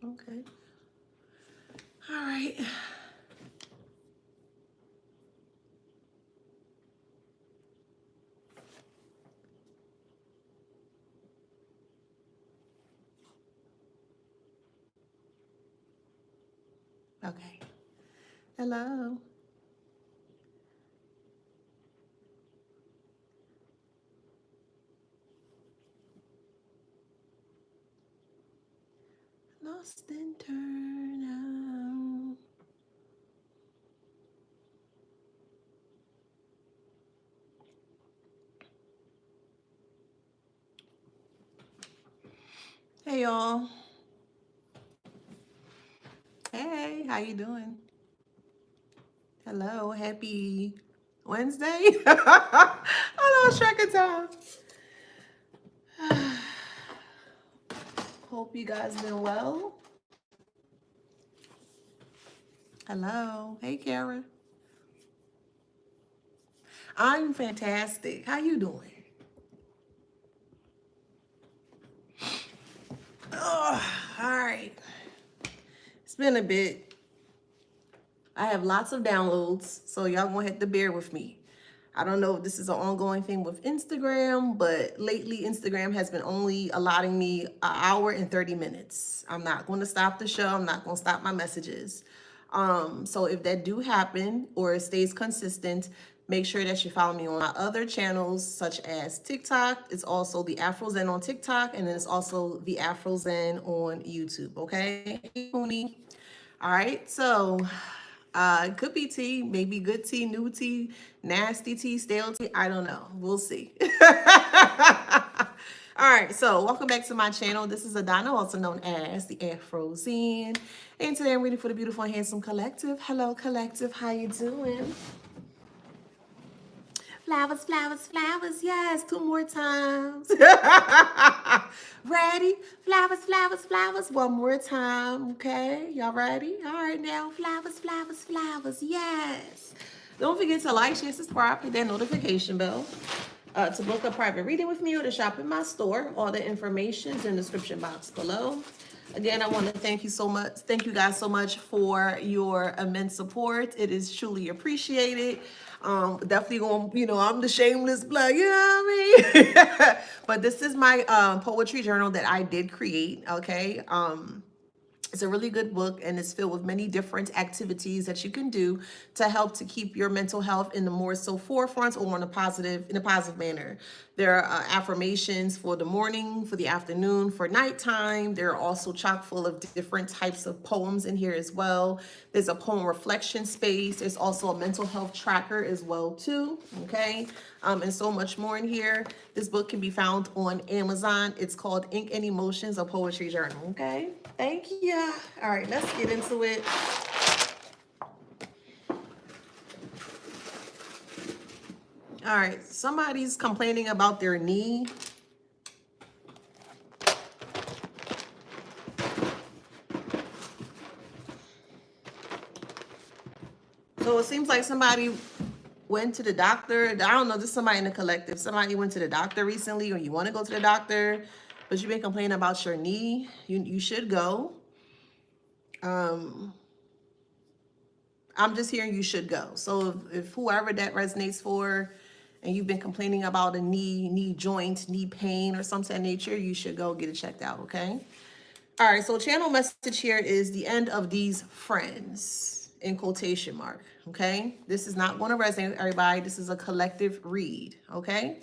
Okay. All right. Okay. Hello. Lost in turn. Hey y'all. Hey, how you doing? Hello, happy Wednesday. I lost track of time. Hope you guys been well. Hello. Hey, Kara. I'm fantastic. How you doing? Oh, all right. It's been a bit. I have lots of downloads, so y'all gonna have to bear with me. I don't know if this is an ongoing thing with Instagram, but lately Instagram has been only allotting me an hour and 30 minutes. I'm not going to stop the show. I'm not going to stop my messages. So if that do happen or it stays consistent, make sure that you follow me on my other channels such as TikTok. It's also the Afro Zen on TikTok, and then it's also the Afro Zen on YouTube. Okay, Mooney. All right, so it could be tea, maybe good tea, new tea, nasty tea, stale tea. I don't know. We'll see. All right, so welcome back to my channel. This is Adana, also known as the Afro Zen. And today I'm reading for the beautiful and handsome collective. Hello, collective. How you doing? Flowers, flowers, flowers. Yes, two more times. Ready? Flowers, flowers, flowers. One more time. Okay, y'all ready? All right, now. Flowers, flowers, flowers. Yes. Don't forget to like, share, subscribe, hit that notification bell. To book a private reading with me or to shop in my store, all the information is in the description box below. Again, I want to thank you so much. Thank you guys so much for your immense support. It is truly appreciated. Definitely going, I'm the shameless plug, you know what I mean? But this is my poetry journal that I did create, okay? It's a really good book, and it's filled with many different activities that you can do to help to keep your mental health in the more so forefront or in a positive manner. There are affirmations for the morning, for the afternoon, for nighttime. There are also chock full of different types of poems in here as well. There's a poem reflection space. There's also a mental health tracker as well too. Okay, and so much more in here. This book can be found on Amazon. It's called Ink and Emotions, a Poetry Journal. Okay, thank you. All right, let's get into it. All right, somebody's complaining about their knee. So it seems like somebody went to the doctor. I don't know, just somebody in the collective. Somebody went to the doctor recently, or you want to go to the doctor, but you've been complaining about your knee. You should go. I'm just hearing you should go. So if whoever that resonates for, and you've been complaining about a knee joint, knee pain, or something of that nature, you should go get it checked out, okay? All right, so channel message here is the end of these friends, in quotation mark, okay? This is not going to resonate with everybody. This is a collective read, okay?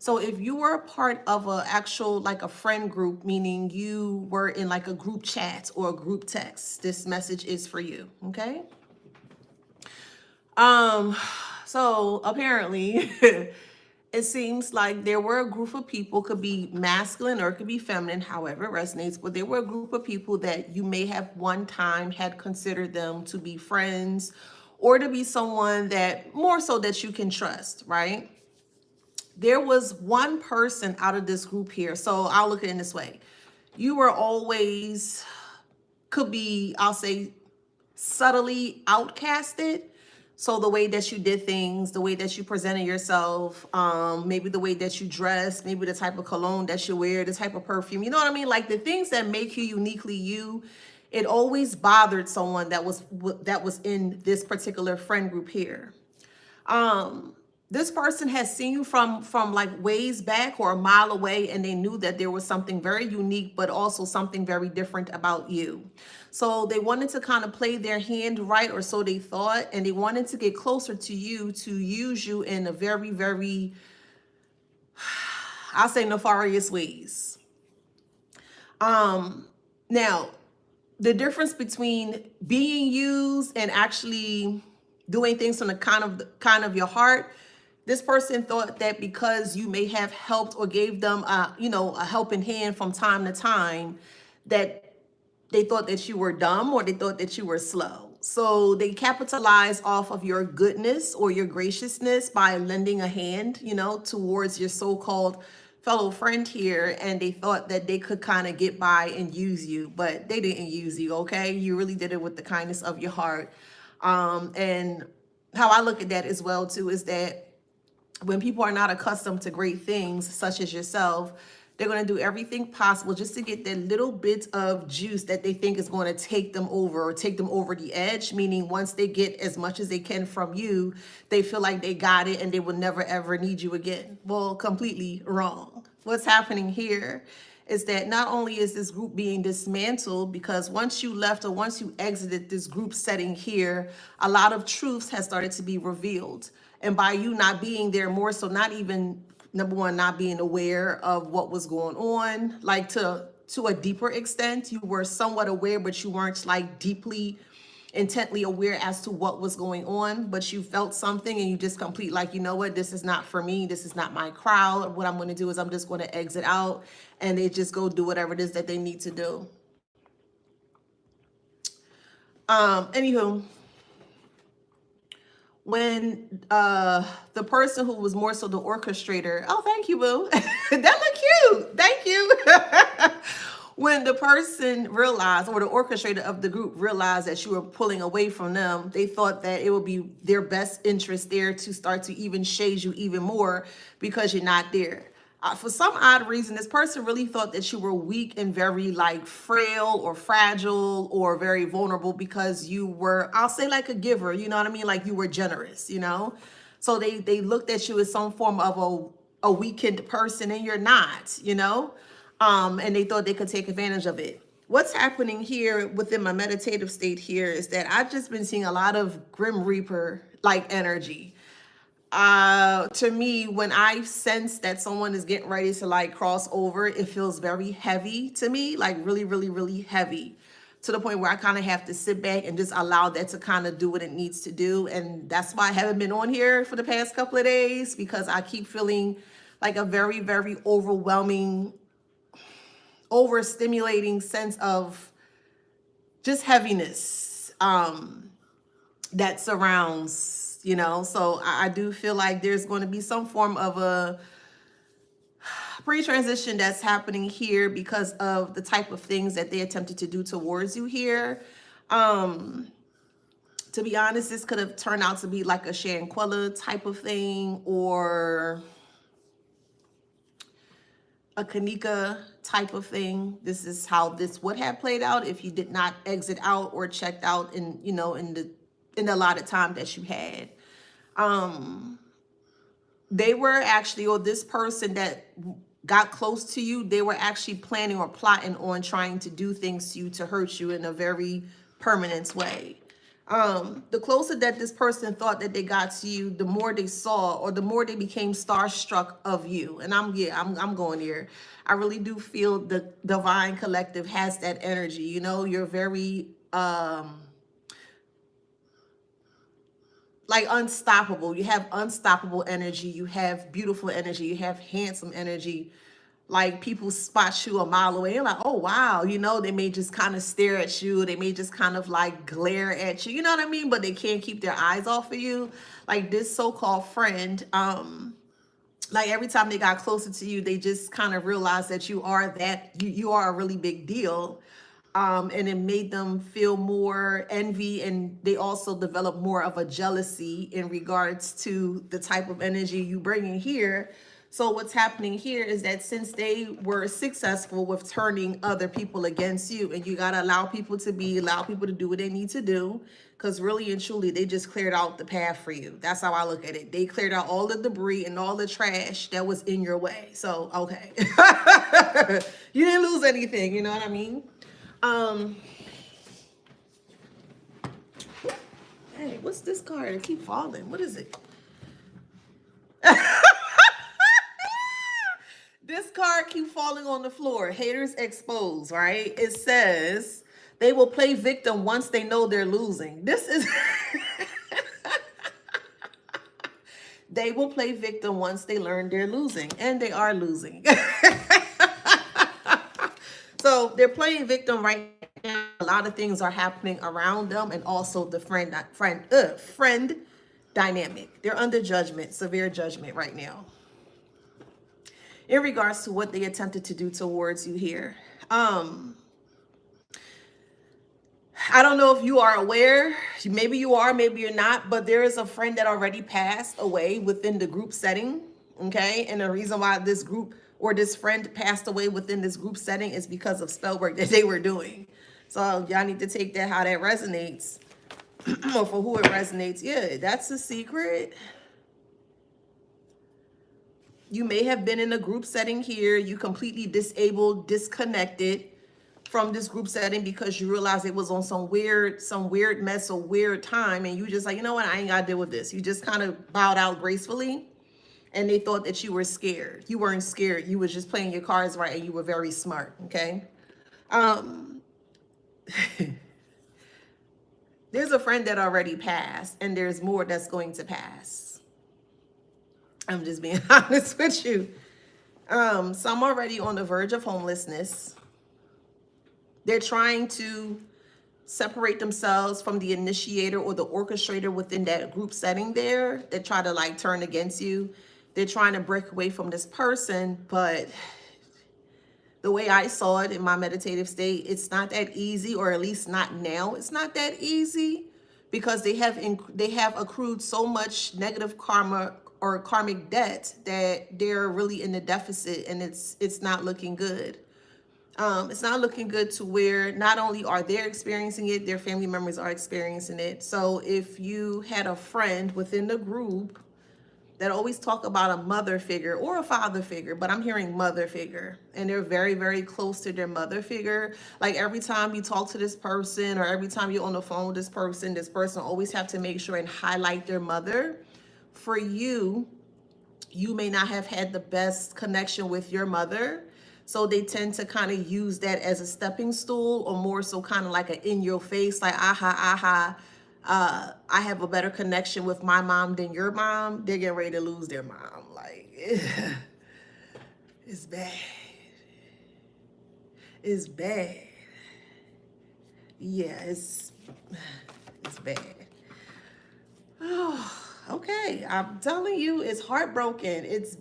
So if you were a part of a actual, like a friend group, meaning you were in like a group chat or a group text, this message is for you, okay? So apparently it seems like there were a group of people, could be masculine or it could be feminine, however it resonates, but there were a group of people that you may have one time had considered them to be friends or to be someone that more so that you can trust, right? There was one person out of this group here. So I'll look at it in this way. You were always, could be, I'll say, subtly outcasted. So the way that you did things, the way that you presented yourself, maybe the way that you dress, maybe the type of cologne that you wear, the type of perfume, you know what I mean? Like the things that make you uniquely you, it always bothered someone that was in this particular friend group here. This person has seen you from like ways back or a mile away, and they knew that there was something very unique but also something very different about you. So they wanted to kind of play their hand right, or so they thought, and they wanted to get closer to you to use you in a very, very, I'll say, nefarious ways. Now, the difference between being used and actually doing things from the kind of your heart, this person thought that because you may have helped or gave them a helping hand from time to time, that they thought that you were dumb or they thought that you were slow. So they capitalize off of your goodness or your graciousness by lending a hand, towards your so-called fellow friend here. And they thought that they could kind of get by and use you, but they didn't use you, okay? You really did it with the kindness of your heart. And how I look at that as well, too, is that when people are not accustomed to great things, such as yourself, they're going to do everything possible just to get that little bit of juice that they think is going to take them over or take them over the edge. Meaning once they get as much as they can from you, they feel like they got it and they will never, ever need you again. Well, completely wrong. What's happening here is that not only is this group being dismantled, because once you left or once you exited this group setting here, a lot of truths has started to be revealed. And by you not being there, more so not even, number one, not being aware of what was going on, like to a deeper extent, you were somewhat aware, but you weren't like deeply, intently aware as to what was going on, but you felt something and you just complete like, you know what, this is not for me, this is not my crowd. What I'm going to do is I'm just going to exit out, and they just go do whatever it is that they need to do. Anywho, when the person who was more so the orchestrator, oh, thank you, boo. That look cute. Thank you. When the person realized, or the orchestrator of the group realized that you were pulling away from them, they thought that it would be their best interest there to start to even shade you even more because you're not there. For some odd reason, this person really thought that you were weak and very like frail or fragile or very vulnerable because you were, I'll say, like a giver, you know what I mean? Like you were generous, So they looked at you as some form of a weakened person, and you're not, and they thought they could take advantage of it. What's happening here within my meditative state here is that I've just been seeing a lot of Grim Reaper like energy. To me, when I sense that someone is getting ready to like cross over, it feels very heavy to me, like really, really, really heavy, to the point where I kind of have to sit back and just allow that to kind of do what it needs to do. And that's why I haven't been on here for the past couple of days, because I keep feeling like a very, very overwhelming, overstimulating sense of just heaviness that surrounds, so I do feel like there's going to be some form of a pre-transition that's happening here because of the type of things that they attempted to do towards you here. To be honest, this could have turned out to be like a Shanquella type of thing, or a Kanika type of thing. This is how this would have played out if you did not exit out or checked out in the allotted time that you had. They were actually, or this person that got close to you, they were actually planning or plotting on trying to do things to you to hurt you in a very permanent way. The closer that this person thought that they got to you, the more they saw, or the more they became starstruck of you. And I'm going here. I really do feel the Divine Collective has that energy. You're very like unstoppable. You have unstoppable energy. You have beautiful energy. You have handsome energy. Like people spot you a mile away. You're like, oh, wow. They may just kind of stare at you. They may just kind of like glare at you. You know what I mean? But they can't keep their eyes off of you. Like this so-called friend, like every time they got closer to you, they just kind of realized that you are a really big deal. And it made them feel more envy, and they also developed more of a jealousy in regards to the type of energy you bring in here. So what's happening here is that since they were successful with turning other people against you, and you got to allow people to do what they need to do, because really and truly they just cleared out the path for you. That's how I look at it. They cleared out all the debris and all the trash that was in your way. So okay. You didn't lose anything, you know what I mean? Hey, what's this card? It keep falling. What is it? This card keep falling on the floor. Haters exposed, right? It says they will play victim once they know they're losing. This is they will play victim once they learn they're losing, and they are losing. So they're playing victim right now. A lot of things are happening around them, and also the friend dynamic. They're under judgment, severe judgment right now, in regards to what they attempted to do towards you here. I don't know if you are aware, maybe you are, maybe you're not, but there is a friend that already passed away within the group setting, okay? And the reason why this group or this friend passed away within this group setting is because of spell work that they were doing. So y'all need to take that how that resonates, or for who it resonates. Yeah, that's a secret. You may have been in a group setting here. You completely disabled, disconnected from this group setting because you realized it was on some weird mess or weird time, and you just like, you know what, I ain't gotta deal with this. You just kind of bowed out gracefully, and they thought that you were scared. You weren't scared. You was just playing your cards right, and you were very smart, okay? There's a friend that already passed, and there's more that's going to pass. I'm just being honest with you. Some already on the verge of homelessness. They're trying to separate themselves from the initiator or the orchestrator within that group setting there. They try to like turn against you. They're trying to break away from this person, but the way I saw it in my meditative state, it's not that easy, or at least not now. It's not that easy because they have accrued so much negative karma or karmic debt that they're really in the deficit, and it's not looking good. It's not looking good to where not only are they experiencing it, their family members are experiencing it. So if you had a friend within the group that always talk about a mother figure or a father figure, but I'm hearing mother figure, and they're very, very close to their mother figure. Like every time you talk to this person or every time you're on the phone with this person always have to make sure and highlight their mother. For you, you may not have had the best connection with your mother. So they tend to kind of use that as a stepping stool, or more so kind of like an in your face, like, I have a better connection with my mom than your mom. They're getting ready to lose their mom. Like, it's bad. It's bad. Yeah, it's bad. Oh, okay. I'm telling you, it's heartbroken. It's,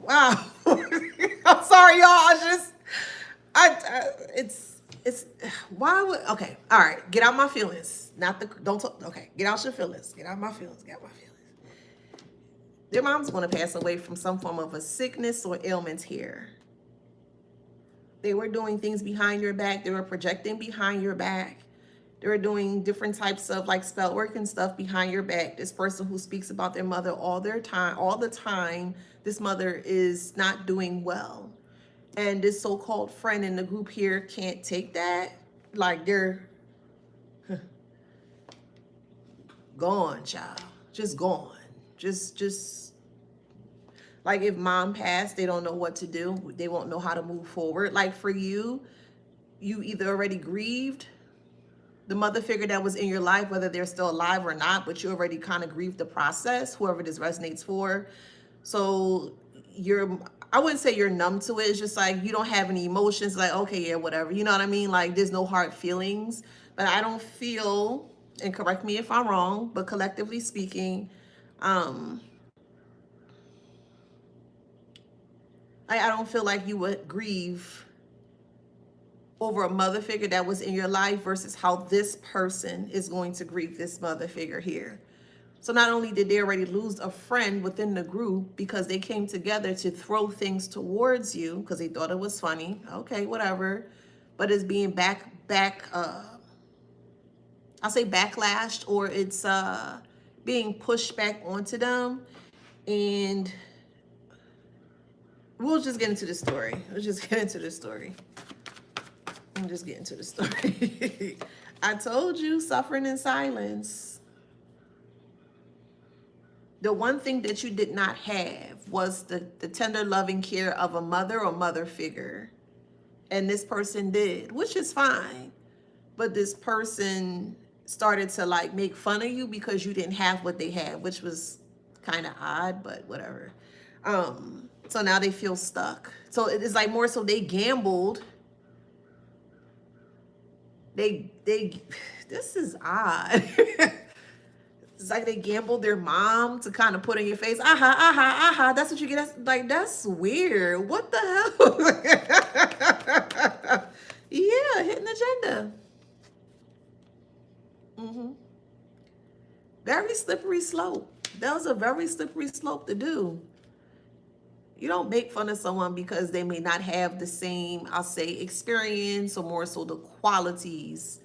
wow. I'm sorry, y'all. It's why would, okay, all right, get out my feelings. Don't talk, okay, get out your feelings. Get out my feelings. Get out my feelings. Their mom's going to pass away from some form of a sickness or ailment here. They were doing things behind your back. They were projecting behind your back. They were doing different types of like spell work and stuff behind your back. This person who speaks about their mother all the time, this mother is not doing well. And this so-called friend in the group here can't take that. Like they're gone, child. Just gone. Just like if mom passed, they don't know what to do. They won't know how to move forward. Like for you, you either already grieved the mother figure that was in your life, whether they're still alive or not, but you already kind of grieved the process, whoever this resonates for. So I wouldn't say you're numb to it. It's just like you don't have any emotions, like, okay, yeah, whatever. You know what I mean? Like there's no hard feelings. But I don't feel, and correct me if I'm wrong, but collectively speaking, I don't feel like you would grieve over a mother figure that was in your life versus how this person is going to grieve this mother figure here. So not only did they already lose a friend within the group because they came together to throw things towards you because they thought it was funny. Okay, whatever. But it's being I'll say backlashed, or it's being pushed back onto them. And we'll just get into the story. We'll just get into the story. I'm just getting to the story. I told you, suffering in silence. The one thing that you did not have was the tender loving care of a mother or mother figure. And this person did, which is fine. But this person started to like make fun of you because you didn't have what they had, which was kind of odd, but whatever. So now they feel stuck. So it is like more so they gambled. This is odd. It's like they gambled their mom to kind of put in your face, that's what you get. That's like, that's weird. What the hell? Yeah, hidden agenda. Very slippery slope. That was a very slippery slope to do. You don't make fun of someone because they may not have the same, I'll say, experience or more so the qualities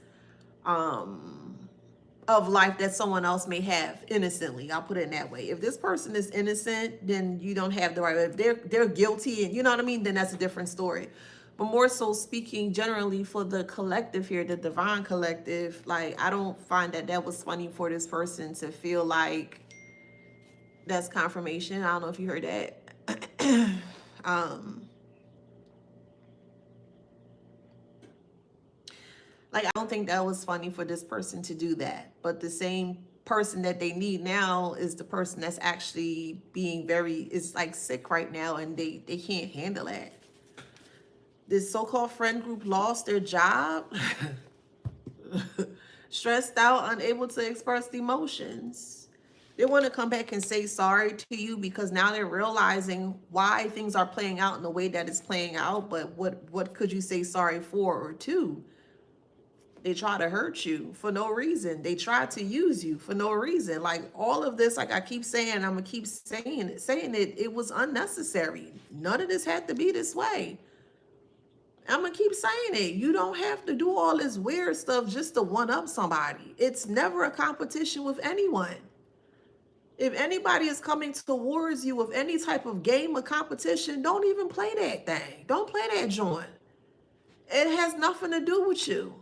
of life that someone else may have innocently. I'll put it in that way. If this person is innocent, then you don't have the right. If they're guilty, and you know what I mean, then that's a different story. But more so speaking generally for the collective here, the divine collective, like I don't find that was funny for this person to feel like that's confirmation. I don't know if you heard that. Like I don't think that was funny for this person to do that. But the same person that they need now is the person that's actually being is like sick right now, and they can't handle that. This so-called friend group lost their job, stressed out, unable to express emotions. They want to come back and say sorry to you because now they're realizing why things are playing out in the way that it's playing out. But what could you say sorry for or to? They try to hurt you for no reason. They try to use you for no reason. Like all of this, like I keep saying, I'm gonna keep saying it. It was unnecessary. None of this had to be this way. I'm gonna keep saying it. You don't have to do all this weird stuff just to one up somebody. It's never a competition with anyone. If anybody is coming towards you with any type of game or competition, don't even play that thing. Don't play that joint. It has nothing to do with you.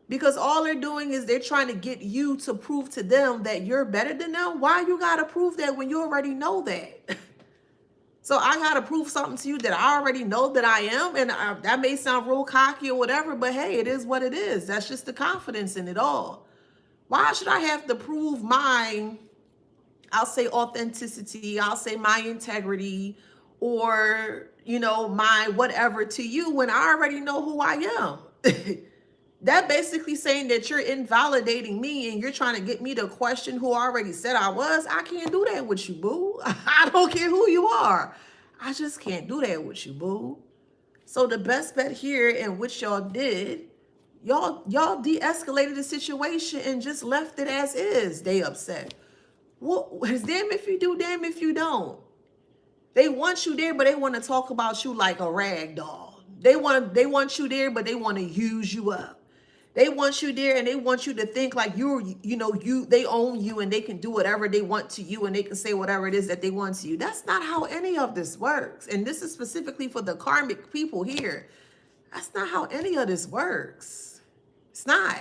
Because all they're doing is they're trying to get you to prove to them that you're better than them. Why you gotta prove that when you already know that? So I gotta prove something to you that I already know that I am, and that may sound real cocky or whatever, but hey, it is what it is. That's just the confidence in it all. Why should I have to prove my, I'll say authenticity, I'll say my integrity, or my whatever to you when I already know who I am? That basically saying that you're invalidating me and you're trying to get me to question who I already said I was. I can't do that with you, boo. I don't care who you are. I just can't do that with you, boo. So the best bet here, in which y'all did, y'all de-escalated the situation and just left it as is. They upset. Well, it's damn if you do, damn if you don't. They want you there, but they want to talk about you like a rag doll. They want you there, but they want to use you up. They want you there and they want you to think like they own you and they can do whatever they want to you and they can say whatever it is that they want to you. That's not how any of this works. And this is specifically for the karmic people here. That's not how any of this works. It's not.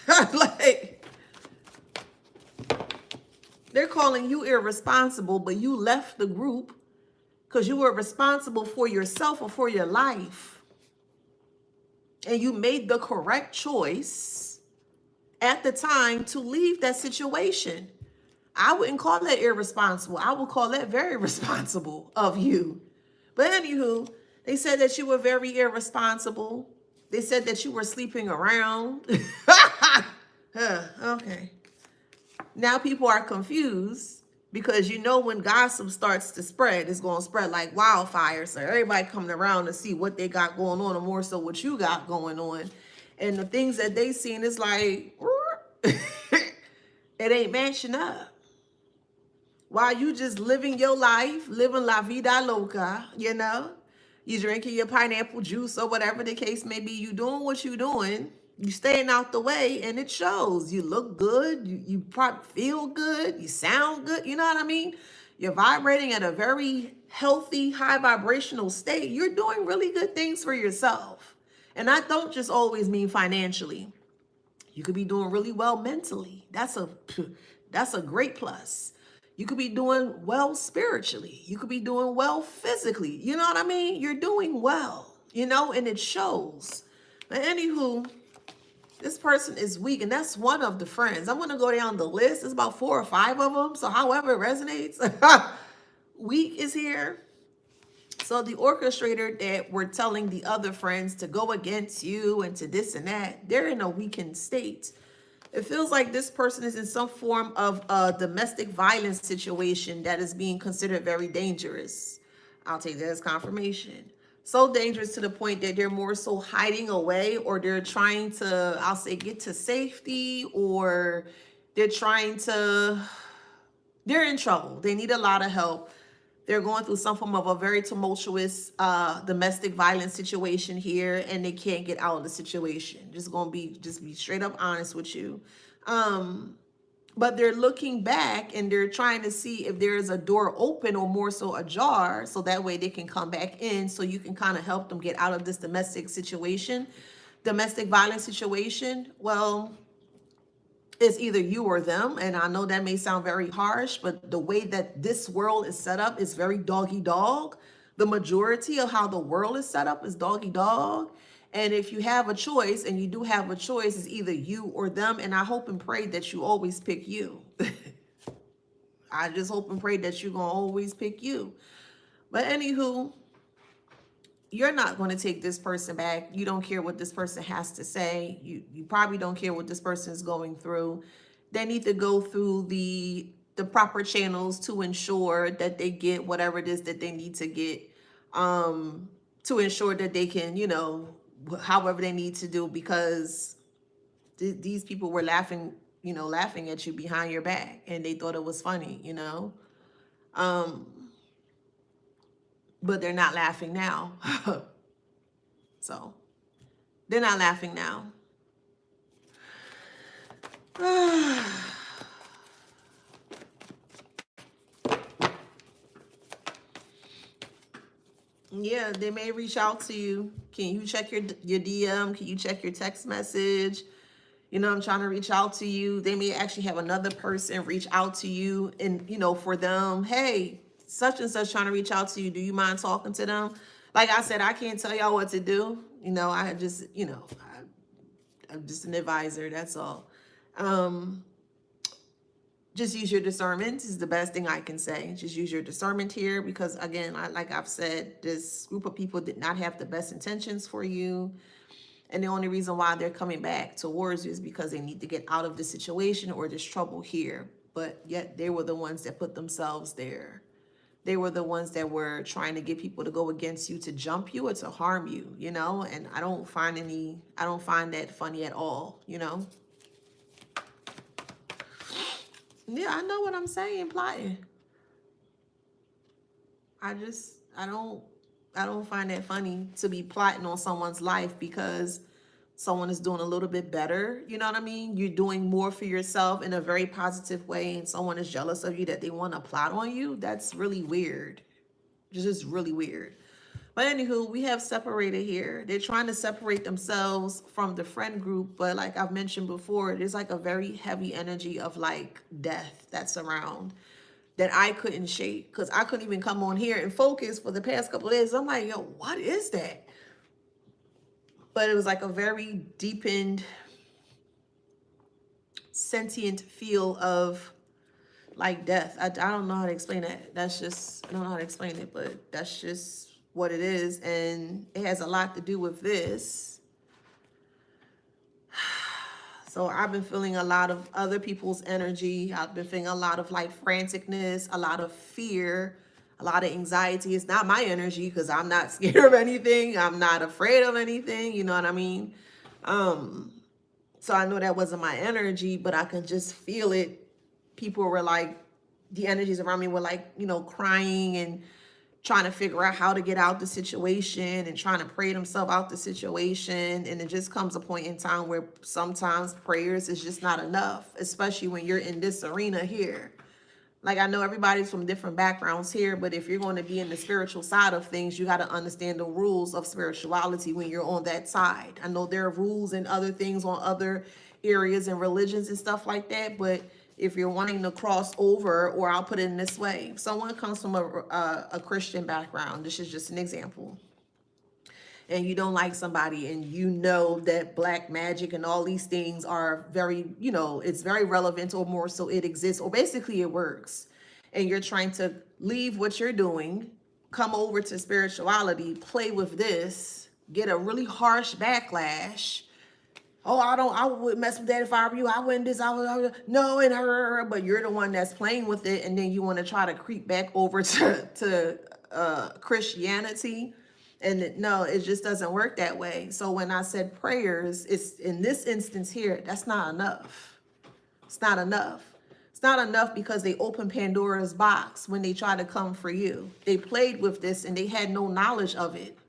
Like, they're calling you irresponsible, but you left the group because you were responsible for yourself or for your life. And you made the correct choice at the time to leave that situation. I wouldn't call that irresponsible. I would call that very responsible of you. But anywho, they said that you were very irresponsible. They said that you were sleeping around. Okay. Now people are confused Because you know when gossip starts to spread, it's going to spread like wildfire. So everybody coming around to see what they got going on, or more so what you got going on. And the things that they seen is like, it ain't matching up. While you just living your life, living la vida loca, you know, you drinking your pineapple juice or whatever the case may be, you doing what you doing, you staying out the way, and it shows. You look good, you probably feel good, you sound good, you know what I mean? You're vibrating at a very healthy, high vibrational state. You're doing really good things for yourself. And I don't just always mean financially. You could be doing really well mentally. That's a great plus. You could be doing well spiritually. You could be doing well physically. You know what I mean? You're doing well, you know, and it shows. But anywho, this person is weak, and that's one of the friends. I'm going to go down the list. There's about 4 or 5 of them. So however it resonates, weak is here. So the orchestrator that we're telling the other friends to go against you and to this and that, they're in a weakened state. It feels like this person is in some form of a domestic violence situation that is being considered very dangerous. I'll take that as confirmation. So dangerous to the point that they're more so hiding away, or they're trying to, I'll say, get to safety, or they're in trouble. They need a lot of help. They're going through some form of a very tumultuous domestic violence situation here, and they can't get out of the situation. Just be straight up honest with you. But they're looking back and they're trying to see if there is a door open, or more so ajar, so that way they can come back in, so you can kind of help them get out of this domestic violence situation. Well, it's either you or them. And I know that may sound very harsh, but the way that this world is set up is very doggy dog. The majority of how the world is set up is doggy dog. And if you have a choice, and you do have a choice, it's either you or them. And I hope and pray that you always pick you. I just hope and pray that you're going to always pick you. But anywho, you're not going to take this person back. You don't care what this person has to say. You probably don't care what this person is going through. They need to go through the proper channels to ensure that they get whatever it is that they need to get, to ensure that they can, you know, however they need to do, because these people were laughing at you behind your back, and they thought it was funny, you know. But they're not laughing now. So they're not laughing now. Yeah, they may reach out to you. Can you check your DM? Can you check your text message? You know, I'm trying to reach out to you. They may actually have another person reach out to you, and, you know, for them, hey, such and such trying to reach out to you. Do you mind talking to them? Like I said, I can't tell y'all what to do. You know, I just, you know, I'm just an advisor. That's all. Just use your discernment is the best thing I can say. Just use your discernment here, because again, like I've said, this group of people did not have the best intentions for you. And the only reason why they're coming back towards you is because they need to get out of the situation or this trouble here. But yet they were the ones that put themselves there. They were the ones that were trying to get people to go against you, to jump you or to harm you, you know? And I don't find that funny at all, you know? Yeah, I know what I'm saying, plotting. I don't find that funny, to be plotting on someone's life because someone is doing a little bit better. You know what I mean? You're doing more for yourself in a very positive way, and someone is jealous of you that they want to plot on you. That's really weird. It's just really weird. But anywho, we have separated here. They're trying to separate themselves from the friend group. But like I've mentioned before, there's like a very heavy energy of like death that's around that I couldn't shake, because I couldn't even come on here and focus for the past couple of days. I'm like, yo, what is that? But it was like a very deepened, sentient feel of like death. I don't know how to explain that. I don't know how to explain it, but that's just what it is. And it has a lot to do with this. So I've been feeling a lot of other people's energy. I've been feeling a lot of like franticness, a lot of fear, a lot of anxiety. It's not my energy because I'm not scared of anything. I'm not afraid of anything. You know what I mean? So I know that wasn't my energy, but I can just feel it. People were like, the energies around me were like, you know, crying and trying to figure out how to get out the situation and trying to pray themselves out the situation. And it just comes a point in time where sometimes prayers is just not enough, especially when you're in this arena here. Like, I know everybody's from different backgrounds here, but if you're going to be in the spiritual side of things, you got to understand the rules of spirituality when you're on that side. I know there are rules and other things on other areas and religions and stuff like that, but if you're wanting to cross over, or I'll put it in this way, if someone comes from a Christian background, this is just an example, and you don't like somebody, and you know that black magic and all these things are very, you know, it's very relevant, or more so it exists, or basically it works, and you're trying to leave what you're doing, come over to spirituality, play with this, get a really harsh backlash. Oh, I would mess with that if I were you. I wouldn't this, I would, no, and her, but you're the one that's playing with it, and then you want to try to creep back over to Christianity. And no, it just doesn't work that way. So when I said prayers, it's in this instance here, that's not enough. It's not enough. It's not enough because they opened Pandora's box when they tried to come for you. They played with this and they had no knowledge of it.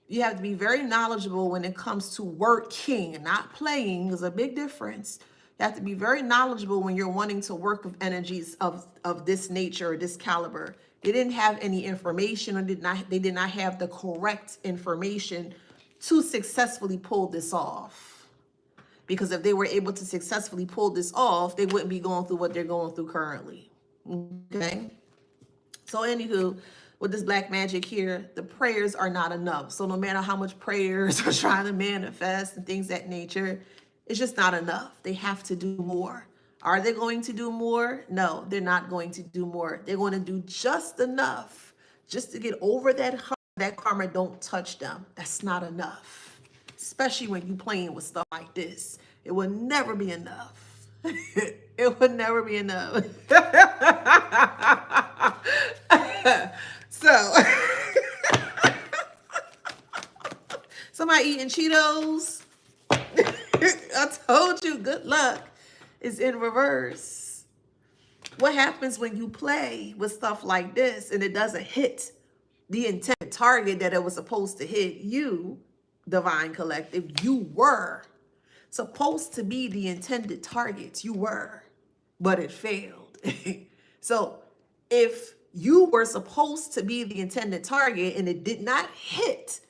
You have to be very knowledgeable when it comes to working, not playing. There's a big difference. You have to be very knowledgeable when you're wanting to work with energies of this nature or this caliber. They didn't have any information, or they did not have the correct information to successfully pull this off. Because if they were able to successfully pull this off, they wouldn't be going through what they're going through currently. Okay? So anywho, with this black magic here, the prayers are not enough. So no matter how much prayers are trying to manifest and things of that nature, it's just not enough. They have to do more. Are they going to do more? No, they're not going to do more. They're going to do just enough just to get over that hump. That karma don't touch them. That's not enough. Especially when you're playing with stuff like this. It will never be enough. It would never be enough. So, somebody eating Cheetos? I told you, good luck is in reverse. What happens when you play with stuff like this and it doesn't hit the intended target that it was supposed to hit? You, Divine Collective, you were supposed to be the intended target. You were, but it failed. So if you were supposed to be the intended target and it did not hit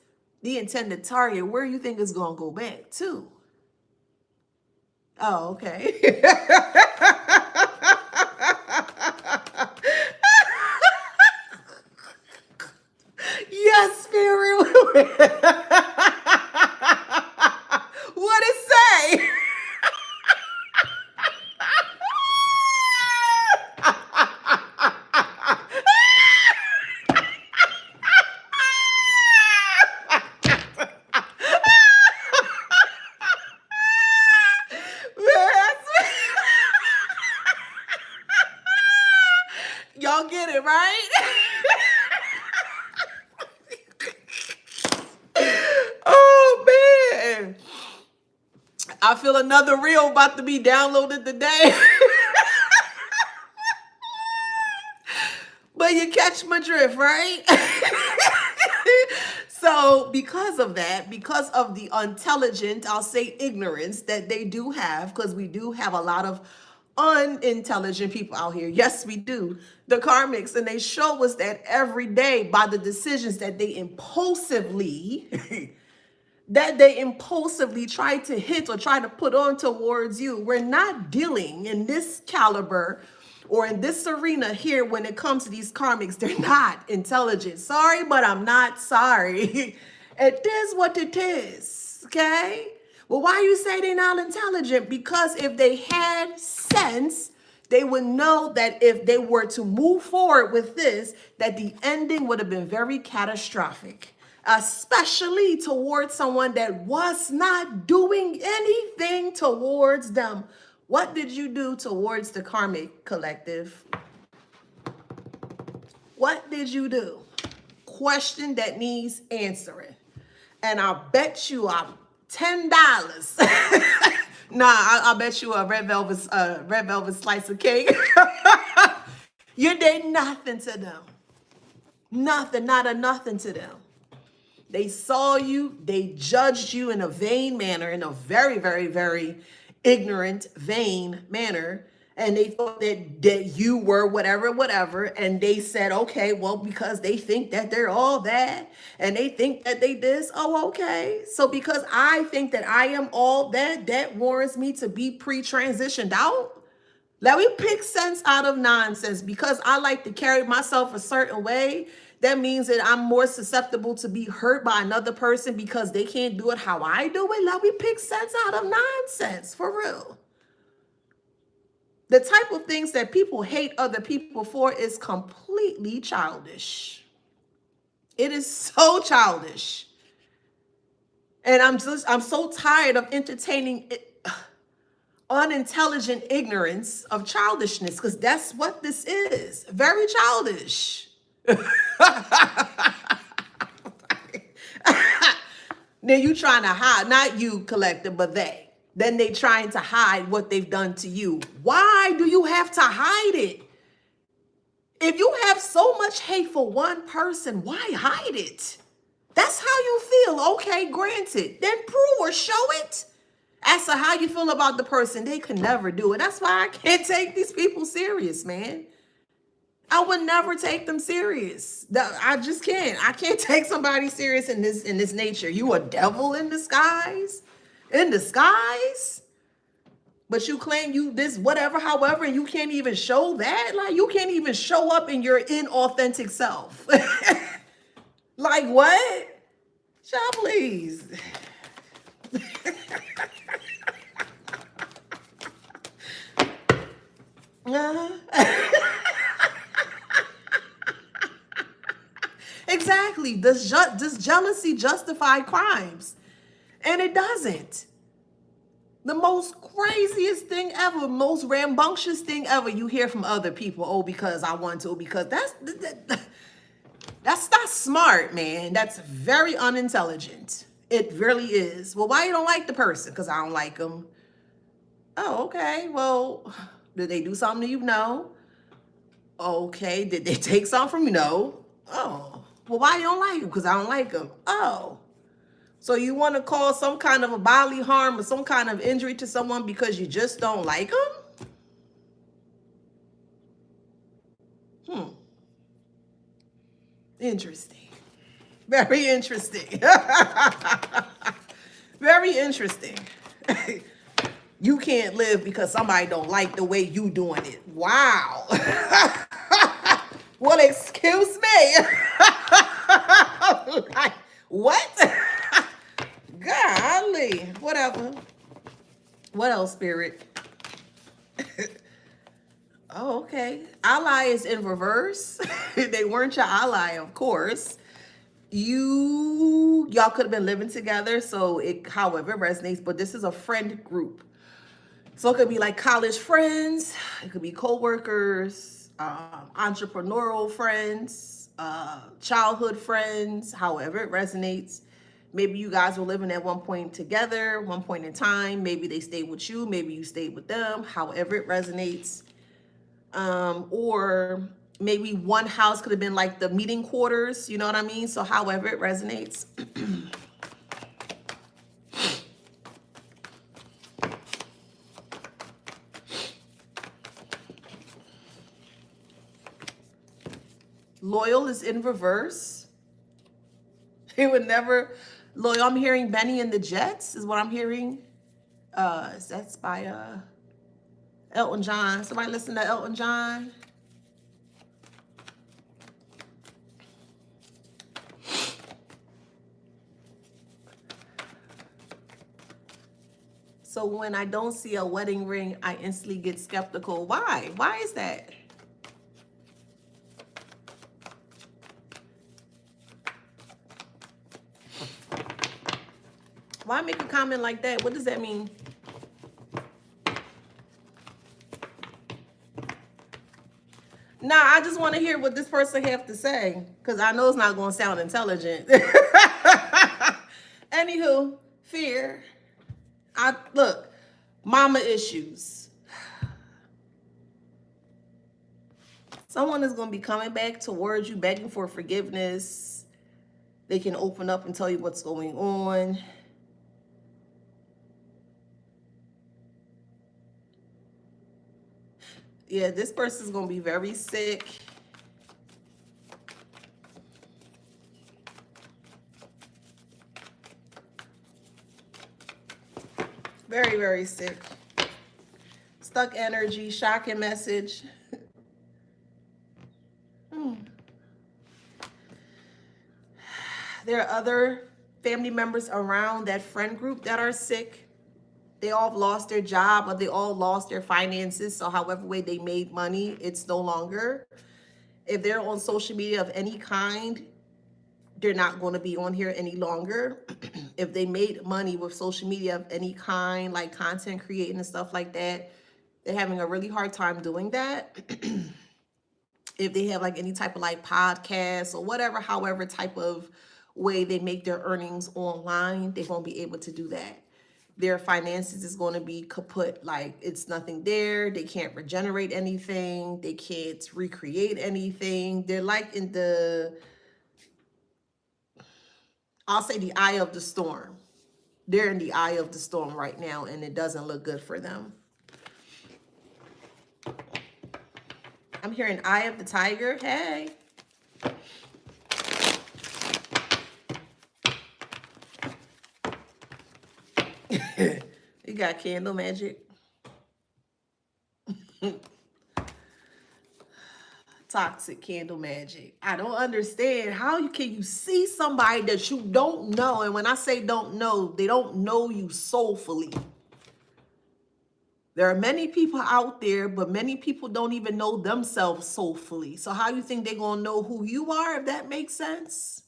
the intended target, where you think it's going to go back to? Oh, okay. Yes, Spirit. What it say? Y'all get it, right? Oh, man. I feel another reel about to be downloaded today. But you catch my drift, right? So because of that, because of the unintelligent, I'll say ignorance that they do have, because we do have a lot of unintelligent people out here. Yes, we do. The karmics, and they show us that every day by the decisions that they impulsively try to hit or try to put on towards you. We're not dealing in this caliber or in this arena here when it comes to these karmics. They're not intelligent. Sorry, but I'm not sorry. It is what it is, okay? Well, why you say they're not intelligent? Because if they had sense, they would know that if they were to move forward with this, that the ending would have been very catastrophic. especially towards someone that was not doing anything towards them. What did you do towards the Karmic collective? What did you do? Question that needs answering. And I'll bet you $10. Nah, I'll bet you a red velvet slice of cake. You did nothing to them. Nothing, not a nothing to them. They saw you, they judged you in a vain manner, in a very, very, very ignorant, vain manner. And they thought that you were whatever. And they said, okay, well, because they think that they're all that and they think that they this, oh, okay. So because I think that I am all that, that warrants me to be pre-transitioned out. Let me pick sense out of nonsense. Because I like to carry myself a certain way, that means that I'm more susceptible to be hurt by another person because they can't do it how I do it. Let me pick sense out of nonsense, for real. The type of things that people hate other people for is completely childish. It is so childish. And I'm so tired of entertaining unintelligent ignorance of childishness, because that's what this is. Very childish. Then you trying to hide, not you, collective, but they. Then they trying to hide what they've done to you. Why do you have to hide it? If you have so much hate for one person, why hide it? That's how you feel. Okay, granted. Then prove or show it. As to how you feel about the person, they could never do it. That's why I can't take these people serious, man. I would never take them serious. I just can't. I can't take somebody serious in this nature. You a devil in disguise? In disguise? But you claim you this whatever, however, and you can't even show that. Like, you can't even show up in your inauthentic self. Like, what? Child, please. Exactly. Does jealousy justify crimes? And it doesn't. The most craziest thing ever, most rambunctious thing ever you hear from other people. Oh, because I want to, because that's not smart, man. That's very unintelligent. It really is. Well, why you don't like the person? Because I don't like them. Oh, okay. Well, did they do something to you? No. Okay. Did they take something from you? No. Oh. Well, why you don't like them? Because I don't like them. Oh. So you want to cause some kind of a bodily harm or some kind of injury to someone because you just don't like them? Interesting. Very interesting. Very interesting. You can't live because somebody don't like the way you doing it. Wow. Well, excuse me. Like, what? Golly. Whatever. What else, spirit? Oh, okay. Ally is in reverse. They weren't your ally, of course. Y'all could have been living together, so it however it resonates, but this is a friend group. So it could be like college friends, it could be co-workers, entrepreneurial friends, childhood friends, however it resonates. Maybe you guys were living at one point together, one point in time. Maybe they stayed with you, maybe you stayed with them, however it resonates. Or maybe one house could have been like the meeting quarters, you know what I mean? So however it resonates. Loyal is in reverse. He would never loyal. I'm hearing Benny and the Jets is what I'm hearing. That's by Elton John. Somebody listen to Elton John? So when I don't see a wedding ring, I instantly get skeptical. Why? Why is that? Why make a comment like that? What does that mean? Nah, I just want to hear what this person have to say, because I know it's not going to sound intelligent. Anywho, fear. Look, mama issues. Someone is going to be coming back towards you, begging for forgiveness. They can open up and tell you what's going on. Yeah, this person's going to be very sick. Very, very sick. Stuck energy, shocking message. There are other family members around that friend group that are sick. They all lost their job, or they all lost their finances. So however way they made money, it's no longer. If they're on social media of any kind, they're not going to be on here any longer. If they made money with social media of any kind, like content creating and stuff like that, they're having a really hard time doing that. If they have like any type of like podcast or whatever, however type of way they make their earnings online, they won't be able to do that. Their finances is going to be kaput. Like, it's nothing there. They can't regenerate anything. They can't recreate anything. They're like in the, I'll say, the eye of the storm. They're in the eye of the storm right now, and it doesn't look good for them. I'm hearing eye of the tiger. Hey. You got candle magic. Toxic candle magic. I don't understand. How can you see somebody that you don't know? And when I say don't know, they don't know you soulfully. There are many people out there, but many people don't even know themselves soulfully. So how you think they're going to know who you are, if that makes sense?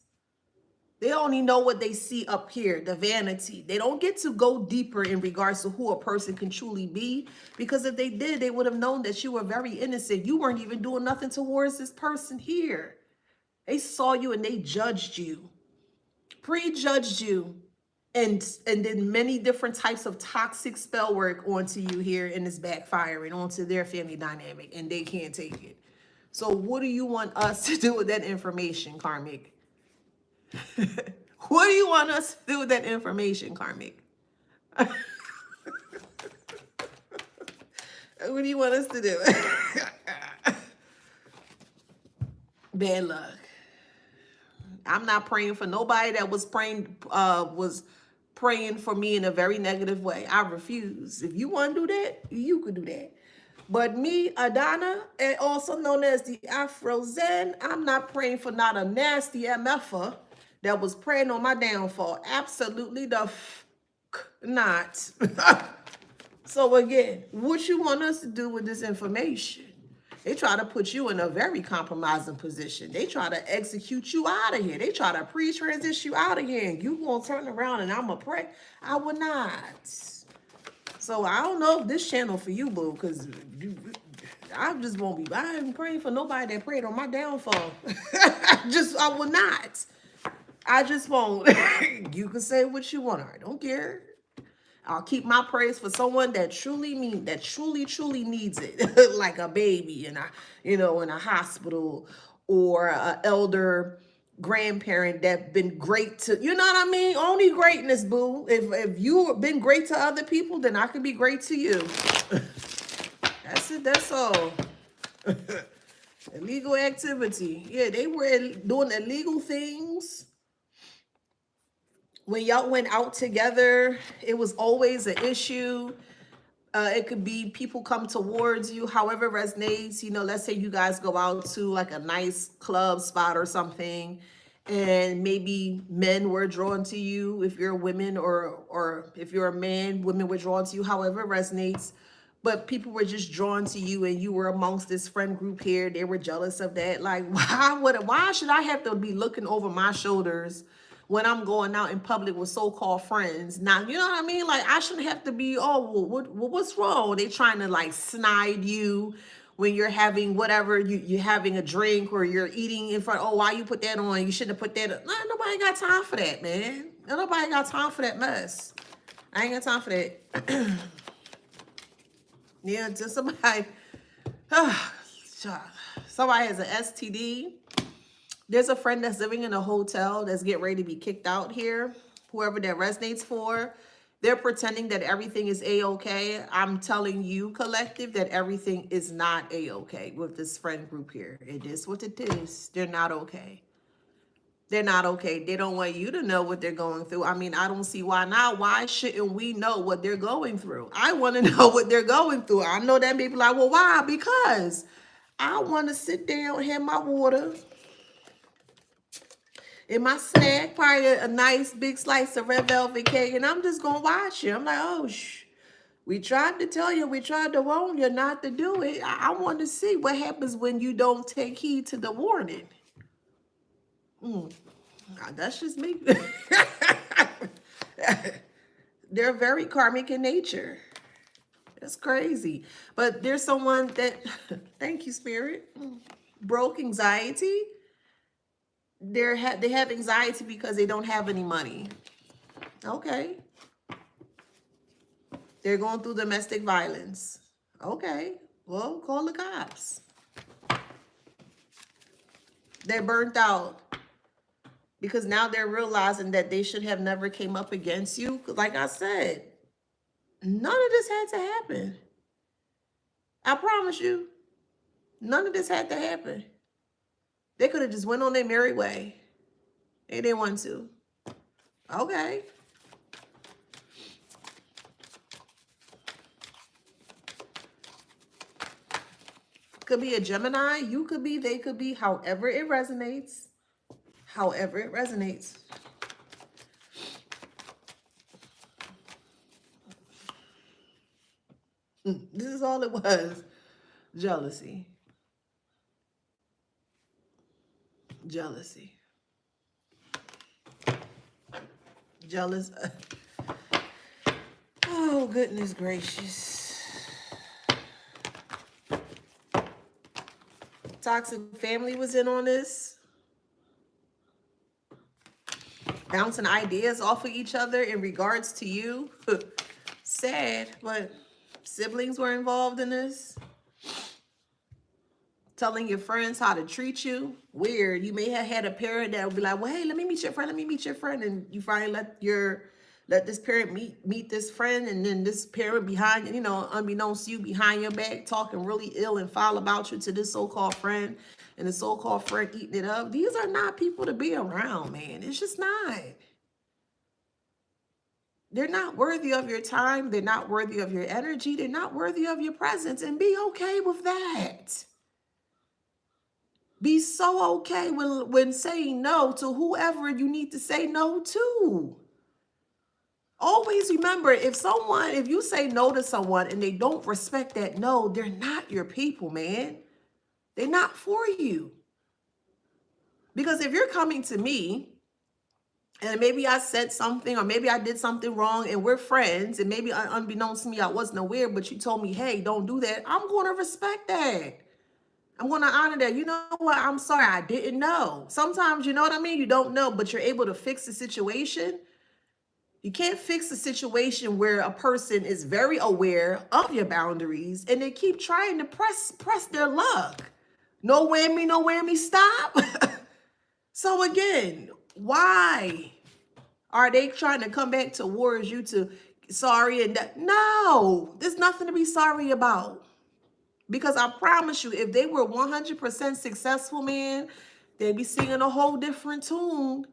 They only know what they see up here, the vanity. They don't get to go deeper in regards to who a person can truly be. Because if they did, they would have known that you were very innocent. You weren't even doing nothing towards this person here. They saw you and they judged you, prejudged you, and did many different types of toxic spell work onto you here, and it's backfiring onto their family dynamic, and they can't take it. So what do you want us to do with that information, Karmic? What do you want us to do with that information, Karmic? What do you want us to do? Bad luck. I'm not praying for nobody that was praying for me in a very negative way. I refuse. If you want to do that, you could do that. But me, Adana, and also known as the Afro Zen, I'm not praying for not a nasty MFer that was praying on my downfall. Absolutely the not. So again, what you want us to do with this information? They try to put you in a very compromising position. They try to execute you out of here. They try to pre-transition you out of here, and you gonna turn around and I'm gonna pray. I will not. So I don't know if this channel for you, boo, because I just won't be. I ain't praying for nobody that prayed on my downfall. I will not. I just won't. You can say what you want. I don't care. I'll keep my praise for someone that truly needs it, like a baby in a hospital, or an elder grandparent that been great to, you know what I mean? Only greatness, boo. If you've been great to other people, then I can be great to you. That's it. That's all. Illegal activity. Yeah, they were doing illegal things. When y'all went out together, it was always an issue. It could be people come towards you, however resonates. Let's say you guys go out to like a nice club spot or something, and maybe men were drawn to you if you're a woman, or if you're a man, women were drawn to you, however it resonates. But people were just drawn to you, and you were amongst this friend group here. They were jealous of that. Like, why should I have to be looking over my shoulders when I'm going out in public with so-called friends. Now, you know what I mean? Like, I shouldn't have to be, oh, well, what's wrong? They trying to like snide you when you're having whatever, you're having a drink or you're eating in front. Oh, why you put that on? You shouldn't have put that on. No, nobody got time for that, man. Nobody got time for that mess. I ain't got time for that. Yeah, just somebody, somebody has an STD. There's a friend that's living in a hotel that's getting ready to be kicked out here. Whoever that resonates for, they're pretending that everything is A-okay. I'm telling you, collective, that everything is not A-okay with this friend group here. It is what it is. They're not okay. They're not okay. They don't want you to know what they're going through. I mean, I don't see why not. Why shouldn't we know what they're going through? I want to know what they're going through. I know that people are like, well, why? Because I want to sit down, have my water, and my snack, probably a nice big slice of red velvet cake, and I'm just gonna watch you. I'm like, oh, we tried to tell you, we tried to warn you not to do it. I want to see what happens when you don't take heed to the warning. That's just me. They're very karmic in nature. That's crazy. But there's someone that, thank you, Spirit, broke anxiety. They have anxiety because they don't have any money. Okay. They're going through domestic violence. Okay. Well, call the cops. They're burnt out because now they're realizing that they should have never came up against you. Like I said, none of this had to happen. I promise you, none of this had to happen. They could have just went on their merry way. They didn't want to. Okay. Could be a Gemini. You could be, they could be, however it resonates. However it resonates. This is all it was. Jealousy. Jealousy. Jealous. Oh, goodness gracious. Toxic family was in on this. Bouncing ideas off of each other in regards to you. Sad, but siblings were involved in this. Telling your friends how to treat you. Weird. You may have had a parent that would be like, well, hey, let me meet your friend. Let me meet your friend. And you finally let this parent meet this friend. And then this parent behind, you know, unbeknownst to you, behind your back, talking really ill and foul about you to this so-called friend. And the so-called friend eating it up. These are not people to be around, man. It's just not. They're not worthy of your time. They're not worthy of your energy. They're not worthy of your presence. And be okay with that. Be so okay when saying no to whoever you need to say no to. Always remember, if you say no to someone and they don't respect that no, they're not your people, man. They're not for you. Because if you're coming to me and maybe I said something or maybe I did something wrong and we're friends and maybe unbeknownst to me, I wasn't aware, but you told me, hey, don't do that. I'm going to respect that. I'm going to honor that. You know what? I'm sorry. I didn't know. Sometimes, you know what I mean? You don't know, but you're able to fix the situation. You can't fix a situation where a person is very aware of your boundaries and they keep trying to press their luck. No whammy, stop. So again, why are they trying to come back towards you to sorry and that? No, there's nothing to be sorry about. Because I promise you, if they were 100% successful, man, they'd be singing a whole different tune.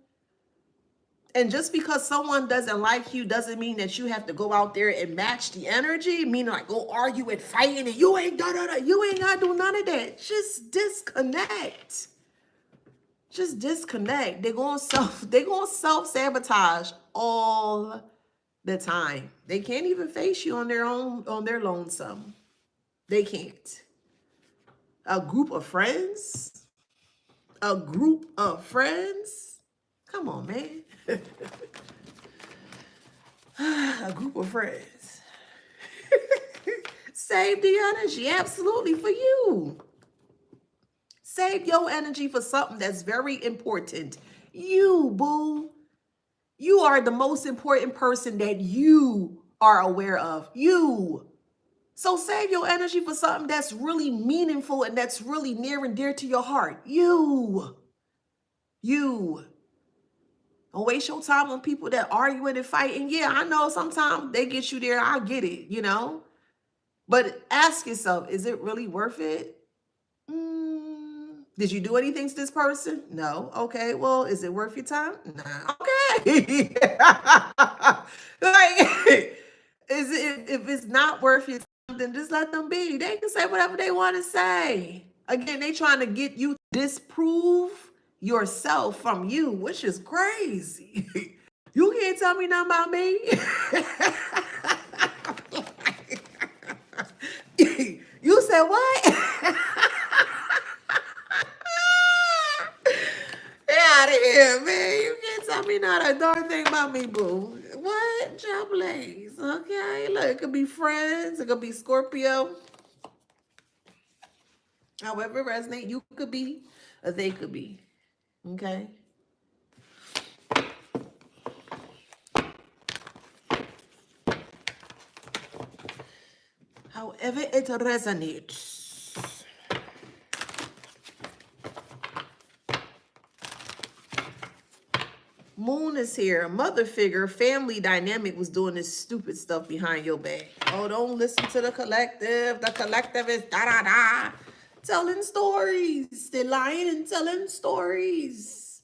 And just because someone doesn't like you doesn't mean that you have to go out there and match the energy. Meaning like go argue and fight and you ain't you ain't gotta do none of that. Just disconnect. Just disconnect. They're gonna self-sabotage all the time. They can't even face you on their lonesome. They can't. A group of friends? Come on, man. A group of friends. Save the energy, absolutely, for you. Save your energy for something that's very important. You, boo. You are the most important person that you are aware of. You. So save your energy for something that's really meaningful and that's really near and dear to your heart. You. You. Don't waste your time on people that arguing and fighting. Yeah, I know sometimes they get you there. I get it, you know. But ask yourself, is it really worth it? Did you do anything to this person? No. Okay. Well, is it worth your time? Nah. Okay. Like, is it, if it's not worth your time, then just let them be. They can say whatever they want to say. Again, they trying to get you to disprove yourself from you, which is crazy. You can't tell me nothing about me. You said what? Get out of here, man. You can't tell me not a darn thing about me, boo. What? Job blaze. Okay. Look, it could be friends. It could be Scorpio. However it resonate, you could be or they could be. Okay. However it resonates. Moon is here. A mother figure, family dynamic was doing this stupid stuff behind your back. Oh, don't listen to the collective. The collective is da-da-da. Telling stories. They're lying and telling stories.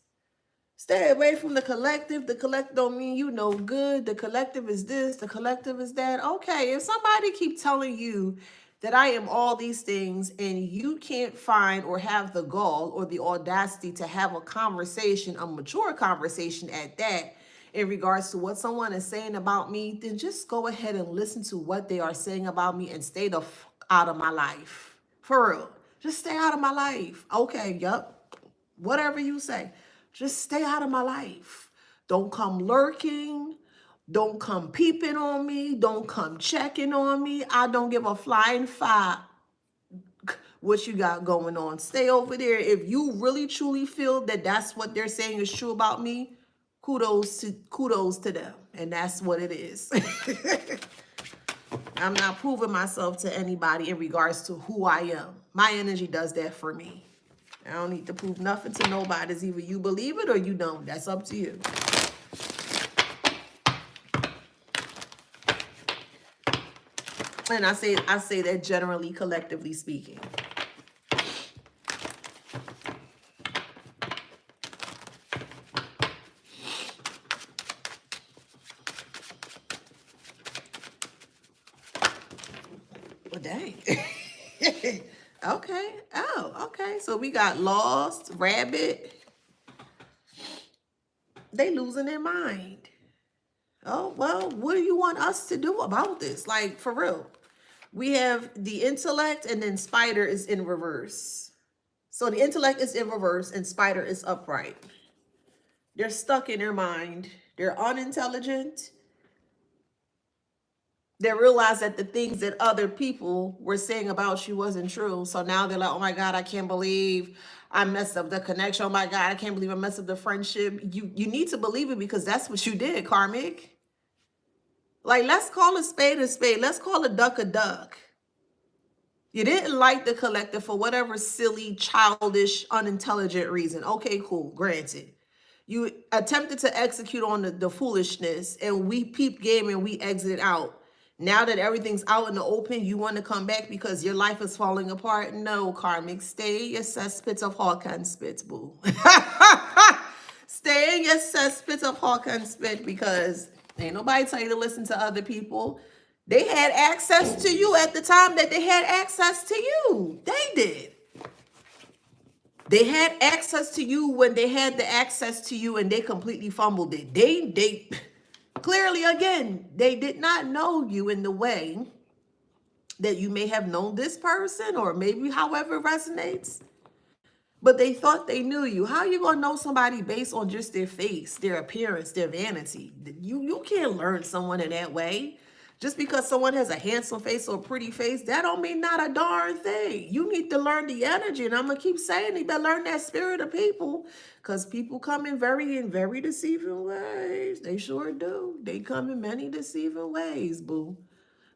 Stay away from the collective. The collective don't mean you no good. The collective is this. The collective is that. Okay, if somebody keep telling you that I am all these things and you can't find or have the gall or the audacity to have a conversation, a mature conversation at that, in regards to what someone is saying about me, then just go ahead and listen to what they are saying about me and stay the f out of my life. For real. Just stay out of my life. Okay, yup. Whatever you say. Just stay out of my life. Don't come lurking. Don't come peeping on me. Don't come checking on me. I don't give a flying fuck what you got going on. Stay over there. If you really truly feel that that's what they're saying is true about me, kudos to them. And that's what it is. I'm not proving myself to anybody in regards to who I am. My energy does that for me. I don't need to prove nothing to nobody. It's either you believe it or you don't. That's up to you. And I say that generally, collectively speaking. Well, dang. Okay. Oh, okay. So we got Lost, Rabbit. They losing their mind. Oh, well, what do you want us to do about this? Like, for real. We have the intellect and then Spider is in reverse. So the intellect is in reverse and Spider is upright. They're stuck in their mind. They're unintelligent. They realize that the things that other people were saying about you wasn't true. So now they're like, oh my God, I can't believe I messed up the connection. Oh my God, I can't believe I messed up the friendship. You need to believe it because that's what you did, Karmic. Like, let's call a spade a spade. Let's call a duck a duck. You didn't like the collective for whatever silly, childish, unintelligent reason. Okay, cool, granted. You attempted to execute on the foolishness and we peeped game and we exited out. Now that everything's out in the open, you want to come back because your life is falling apart? No, Karmic. Stay in your cesspit of hawk and spit, boo. Stay in your cesspit of hawk and spit because ain't nobody tell you to listen to other people. They had access to you at the time that they had access to you. They did. They had access to you when they had the access to you and they completely fumbled it. They clearly, again, they did not know you in the way that you may have known this person or maybe however it resonates. but they thought they knew you. How you gonna know somebody based on just their face, their appearance, their vanity? You can't learn someone in that way. Just because someone has a handsome face or a pretty face, that don't mean not a darn thing. You need to learn the energy, and I'm gonna keep saying you better learn that spirit of people, because people come in very deceiving ways. They sure do. They come in many deceiving ways, boo.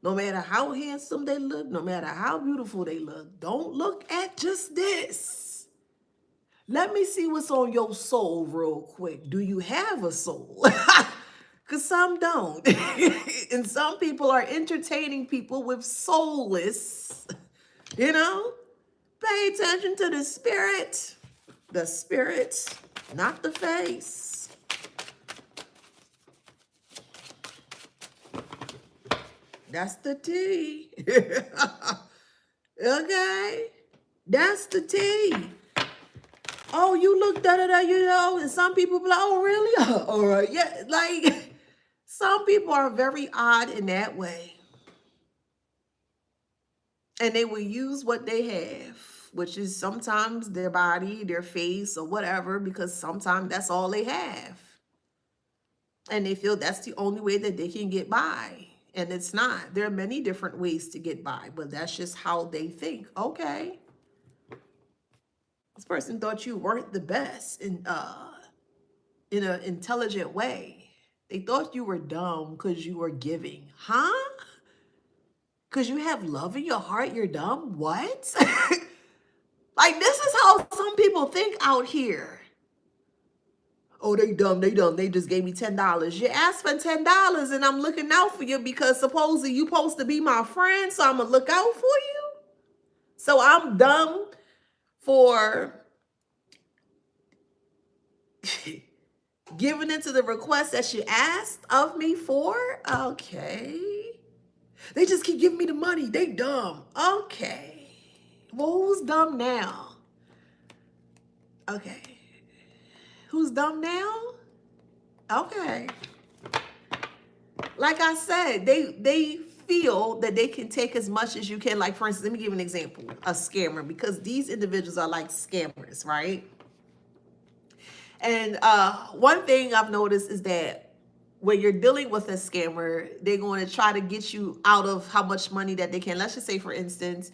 No matter how handsome they look, no matter how beautiful they look, don't look at just this. Let me see what's on your soul real quick. Do you have a soul? Because some don't. And some people are entertaining people with soulless, you know? Pay attention to the spirit. The spirit, not the face. That's the tea. Okay? That's the tea. Oh, you look da-da-da, you know, and some people be like, oh, really? All right, yeah, like, some people are very odd in that way. And they will use what they have, which is sometimes their body, their face, or whatever, because sometimes that's all they have. And they feel that's the only way that they can get by. And it's not. There are many different ways to get by, but that's just how they think. Okay. This person thought you weren't the best in an intelligent way. They thought you were dumb because you were giving. Huh? Because you have love in your heart, you're dumb? What? Like, this is how some people think out here. Oh, they dumb, they dumb. They just gave me $10. You asked for $10 and I'm looking out for you because supposedly you supposed to be my friend, so I'm going to look out for you? So I'm dumb for giving into the request that you asked of me for? Okay. They just keep giving me the money. They dumb. Okay. Well, who's dumb now? Okay. Who's dumb now? Okay. Like I said, they feel that they can take as much as you can. Like, for instance, let me give an example. A scammer, because these individuals are like scammers, right? And one thing I've noticed is that when you're dealing with a scammer, they're going to try to get you out of how much money that they can. Let's just say, for instance,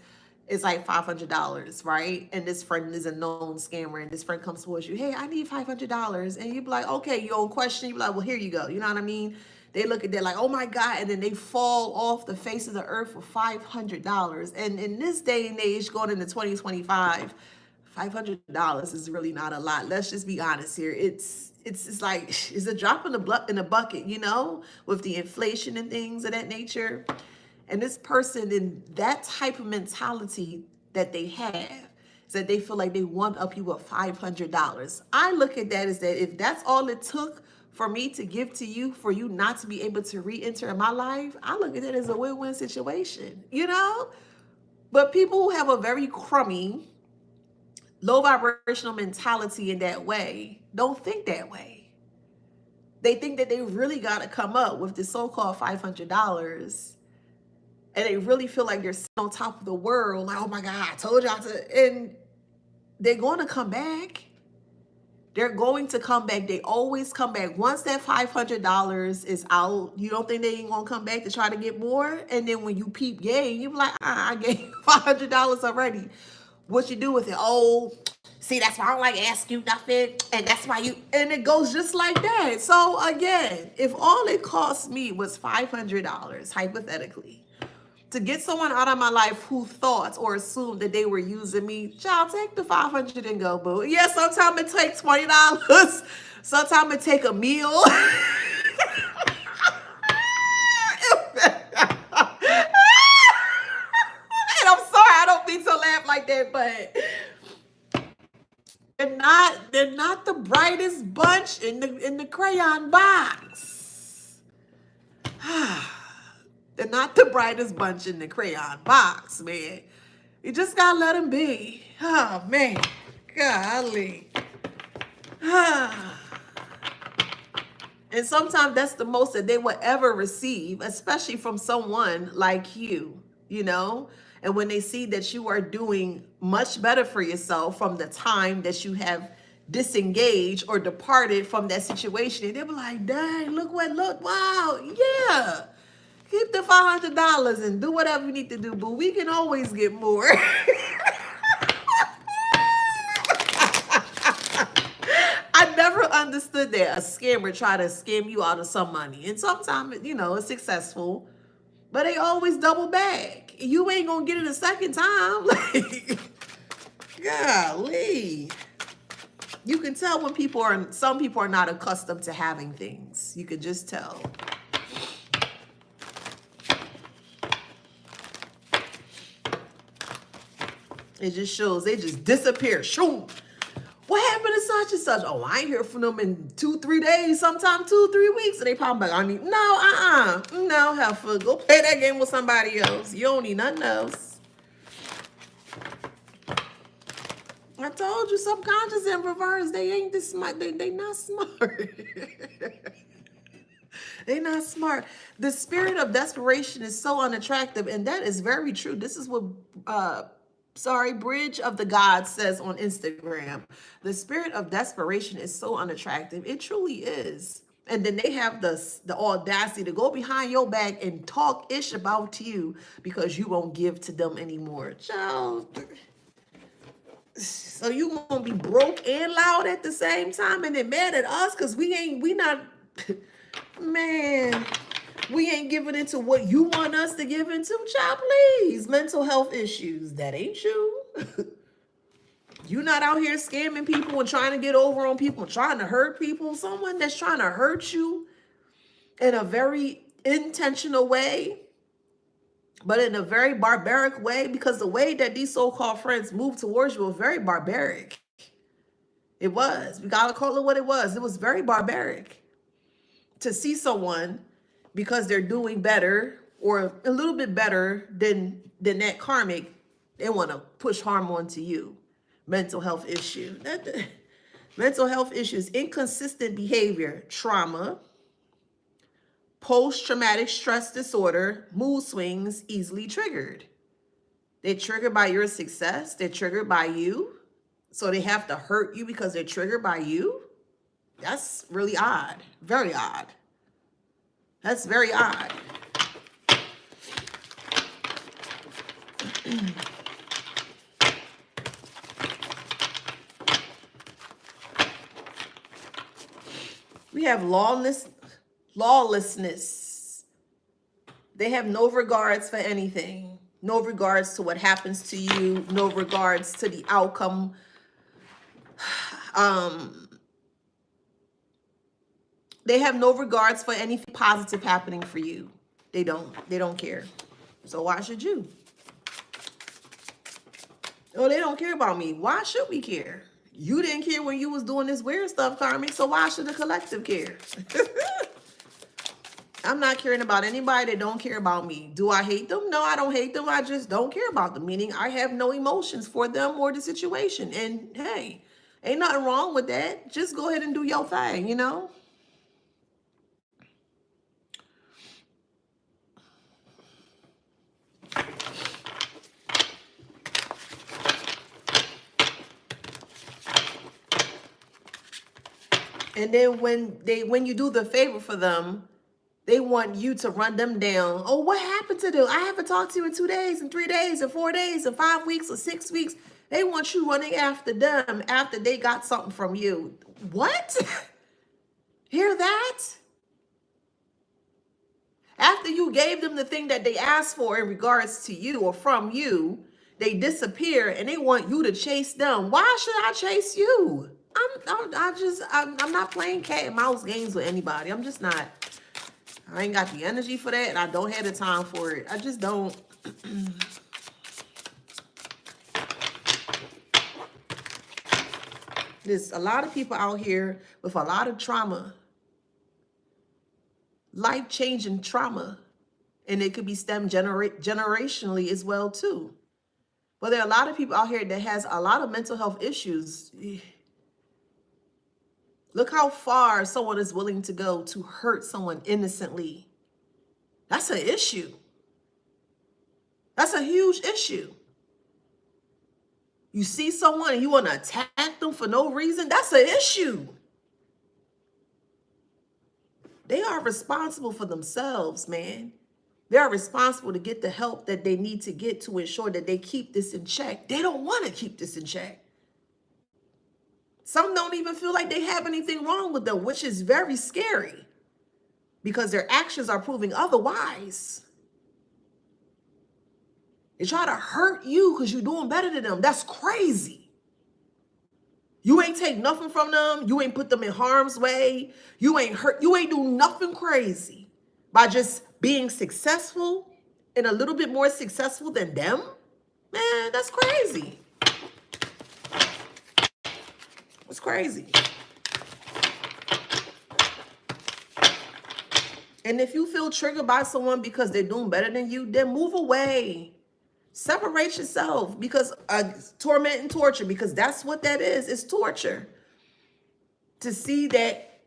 it's like $500, right? And this friend is a known scammer, and this friend comes towards you, hey, I need $500. And you be like, okay, you don't question. You be like, well, here you go. You know what I mean? They look at that like, oh my God, and then they fall off the face of the earth for $500. And in this day and age, going into 2025, $500 is really not a lot. Let's just be honest here. It's like, it's a drop in the bucket, you know, with the inflation and things of that nature. And this person, in that type of mentality that they have, is that they feel like they one up you with $500. I look at that as that if that's all it took for me to give to you, for you not to be able to re-enter in my life, I look at it as a win-win situation, you know? But people who have a very crummy, low vibrational mentality in that way don't think that way. They think that they really got to come up with the so-called $500, and they really feel like they're sitting on top of the world, like, oh my God, I told y'all to, and they're going to come back. They're going to come back. They always come back. Once that $500 is out, you don't think they ain't going to come back to try to get more? And then when you peep game, you be like, I gave $500 already. What you do with it? Oh, see, that's why I don't like ask you nothing. And that's why you, and it goes just like that. So again, if all it cost me was $500, hypothetically, to get someone out of my life who thought or assumed that they were using me, child, take the $500 and go, boo. Yeah, sometimes it takes $20. Sometimes it take a meal. And I'm sorry, I don't mean to laugh like that, but they're not the brightest bunch in the crayon box. They're not the brightest bunch in the crayon box, man. You just gotta let them be. Oh, man. Golly. And sometimes that's the most that they will ever receive, especially from someone like you know? And when they see that you are doing much better for yourself from the time that you have disengaged or departed from that situation, they'll be like, dang, look, wow, yeah. Keep the $500 and do whatever you need to do, but we can always get more. I never understood that a scammer try to scam you out of some money. And sometimes, it's successful, but they always double back. You ain't gonna get it a second time. Like, golly. You can tell when some people are not accustomed to having things. You can just tell. It just shows they just disappear. Shoot. What happened to such and such? Oh, I ain't hear from them in 2-3 days, sometimes 2-3 weeks. And they pop back. No, heifer. Go play that game with somebody else. You don't need nothing else. I told you, subconscious in reverse. They ain't this smart. They not smart. They not smart. The spirit of desperation is so unattractive, and that is very true. This is what Bridge of the Gods says on Instagram. The spirit of desperation is so unattractive. It truly is. And then they have the audacity to go behind your back and talk ish about you because you won't give to them anymore. Child. So you gonna be broke and loud at the same time and then mad at us because we not, man, we ain't giving into what you want us to give into. Child, please. Mental health issues. That ain't you. You not out here scamming people and trying to get over on people, trying to hurt people. Someone that's trying to hurt you in a very intentional way, but in a very barbaric way, because the way that these so-called friends moved towards you was very barbaric. It was. We gotta call it what it was. It was very barbaric to see someone because they're doing better or a little bit better than that karmic. They want to push harm onto you. Mental health issue. Mental health issues, inconsistent behavior, trauma, post-traumatic stress disorder, mood swings, easily triggered. They're triggered by your success. They're triggered by you. So they have to hurt you because they're triggered by you. That's really odd. Very odd. That's very odd. We have lawlessness. They have no regards for anything. No regards to what happens to you. No regards to the outcome. They have no regards for anything positive happening for you. They don't care. So why should you? Oh, they don't care about me. Why should we care? You didn't care when you was doing this weird stuff, Karmic, so why should the collective care? I'm not caring about anybody that don't care about me. Do I hate them? No, I don't hate them. I just don't care about them, meaning I have no emotions for them or the situation. And hey, ain't nothing wrong with that. Just go ahead and do your thing, you know? And then when you do the favor for them, they want you to run them down. Oh, what happened to them? I haven't talked to you in 2 days and 3 days and 4 days and 5 weeks or 6 weeks. They want you running after them after they got something from you. What? Hear that? After you gave them the thing that they asked for in regards to you or from you, they disappear and they want you to chase them. Why should I chase you? I'm not playing cat and mouse games with anybody. I'm just not. I ain't got the energy for that, and I don't have the time for it. I just don't. There's a lot of people out here with a lot of trauma, life-changing trauma, and it could be stemmed generationally as well too. But there are a lot of people out here that has a lot of mental health issues. Look how far someone is willing to go to hurt someone innocently. That's an issue. That's a huge issue. You see someone and you want to attack them for no reason, that's an issue. They are responsible for themselves, man. They are responsible to get the help that they need to get to ensure that they keep this in check. They don't want to keep this in check. Some don't even feel like they have anything wrong with them, which is very scary because their actions are proving otherwise. They try to hurt you because you're doing better than them. That's crazy. You ain't take nothing from them. You ain't put them in harm's way. You ain't hurt. You ain't do nothing crazy by just being successful and a little bit more successful than them. Man, that's crazy. It's crazy. And if you feel triggered by someone because they're doing better than you, then move away. Separate yourself, because torment and torture, because that's what that is. It's torture. To see that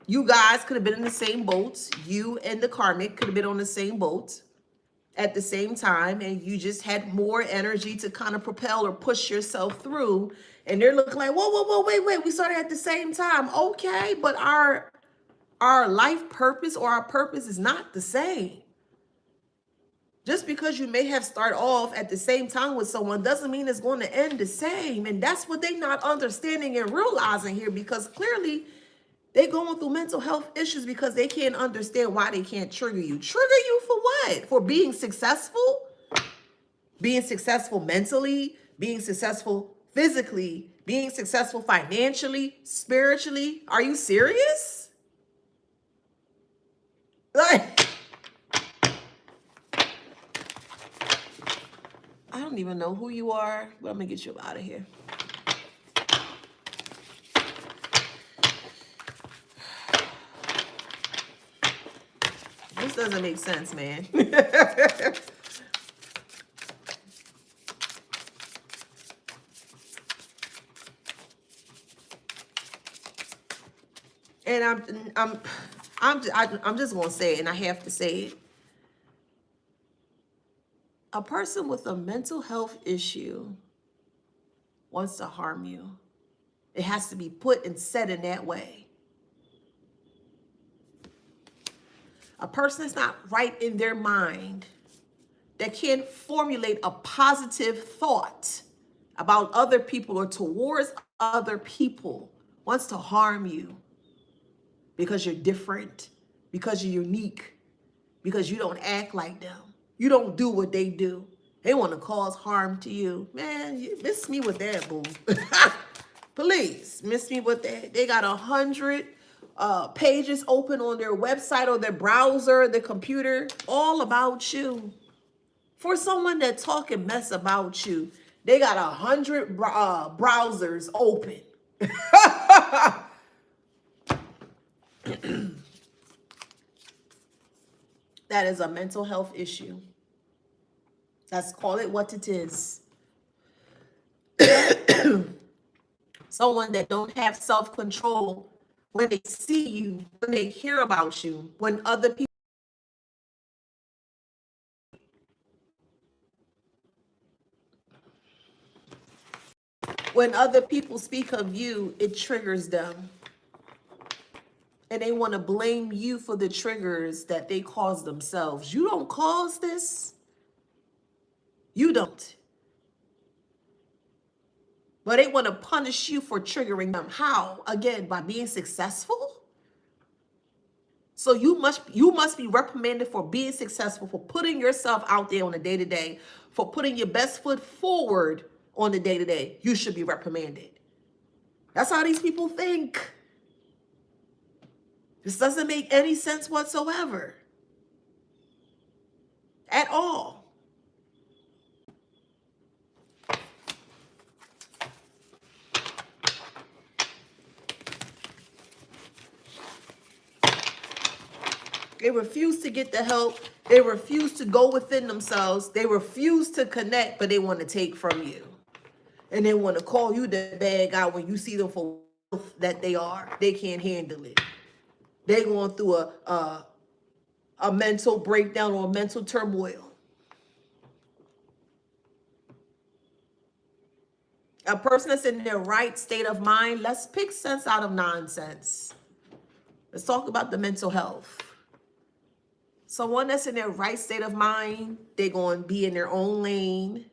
you guys could have been in the same boat. You and the Karmic could have been on the same boat at the same time, and you just had more energy to kind of propel or push yourself through. And they're looking like, whoa, whoa, whoa, wait, we started at the same time. Okay, but our life purpose or our purpose is not the same. Just because you may have started off at the same time with someone doesn't mean it's going to end the same. And that's what they're not understanding and realizing here, because clearly they're going through mental health issues because they can't understand why they can't trigger you. Trigger you for what? For being successful? Being successful mentally, being successful physically, being successful financially, spiritually. Are you serious? Like, I don't even know who you are, but I'm gonna get you out of here. This doesn't make sense, man. And I'm just gonna say it, and I have to say it. A person with a mental health issue wants to harm you. It has to be put and said in that way. A person that's not right in their mind, that can't formulate a positive thought about other people or towards other people, wants to harm you because you're different, because you're unique, because you don't act like them. You don't do what they do. They want to cause harm to you. Man, you miss me with that, boo. Please, miss me with that. They got 100 pages open on their website or their browser, their computer, all about you. For someone that talk and mess about you, they got 100 browsers open. That is a mental health issue. Let's call it what it is. Someone that don't have self-control when they see you, when they hear about you, when other people speak of you, it triggers them. And they want to blame you for the triggers that they cause themselves. You don't cause this. You don't. But they want to punish you for triggering them. How? Again, by being successful? So you must be reprimanded for being successful, for putting yourself out there on a day-to-day, for putting your best foot forward on the day-to-day. You should be reprimanded. That's how these people think. This doesn't make any sense whatsoever. At all. They refuse to get the help. They refuse to go within themselves. They refuse to connect, but they want to take from you. And they want to call you the bad guy when you see them for that they are. They can't handle it. They're going through a mental breakdown or a mental turmoil. A person that's in their right state of mind, let's pick sense out of nonsense. Let's talk about the mental health. Someone that's in their right state of mind, they're going to be in their own lane.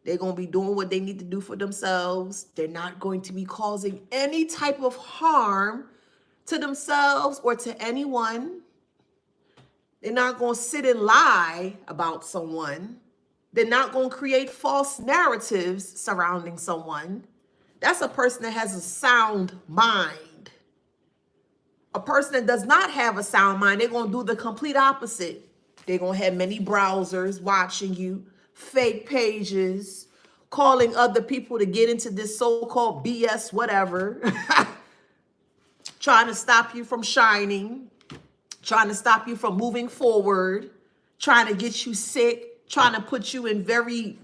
They're going to be doing what they need to do for themselves. They're not going to be causing any type of harm to themselves or to anyone. They're not going to sit and lie about someone. They're not going to create false narratives surrounding someone. That's a person that has a sound mind. A person that does not have a sound mind, they're going to do the complete opposite. They're going to have many browsers watching you, fake pages, calling other people to get into this so-called BS whatever, trying to stop you from shining, trying to stop you from moving forward, trying to get you sick, trying to put you in very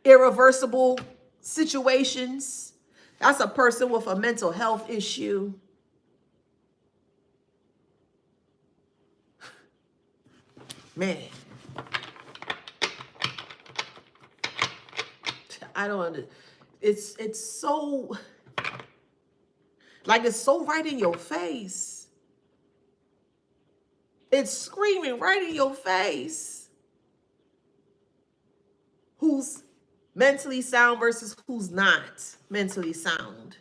irreversible situations. That's a person with a mental health issue. Man, I don't understand. It's so, like, it's so right in your face. It's screaming right in your face. Who's mentally sound versus who's not mentally sound.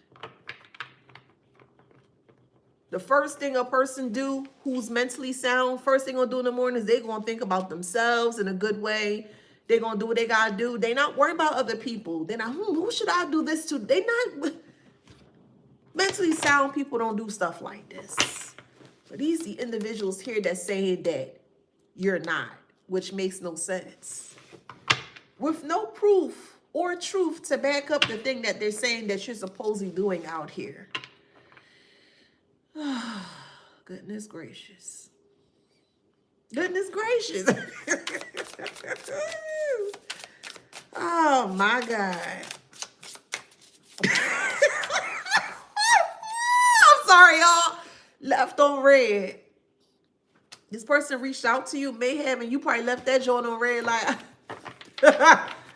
The first thing a person do who's mentally sound, first thing gonna do in the morning is they gonna think about themselves in a good way. They're gonna do what they gotta do. They not worried about other people. They're not, who should I do this to? They not, mentally sound people don't do stuff like this. But these the individuals here that saying that you're not, which makes no sense. With no proof or truth to back up the thing that they're saying that you're supposedly doing out here. Goodness gracious. Goodness gracious. Oh my God. I'm sorry, y'all. Left on red. This person reached out to you, may have, and you probably left that joint on red like,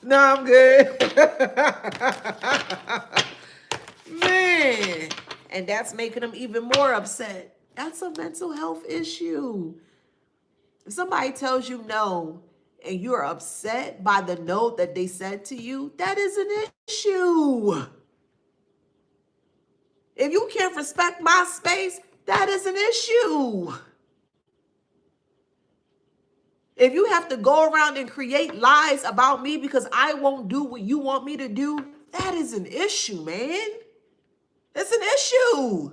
no, I'm good. Man. And that's making them even more upset. That's a mental health issue. If somebody tells you no and you're upset by the no that they said to you, that is an issue. If you can't respect my space, that is an issue. If you have to go around and create lies about me because I won't do what you want me to do, that is an issue, man. It's an issue.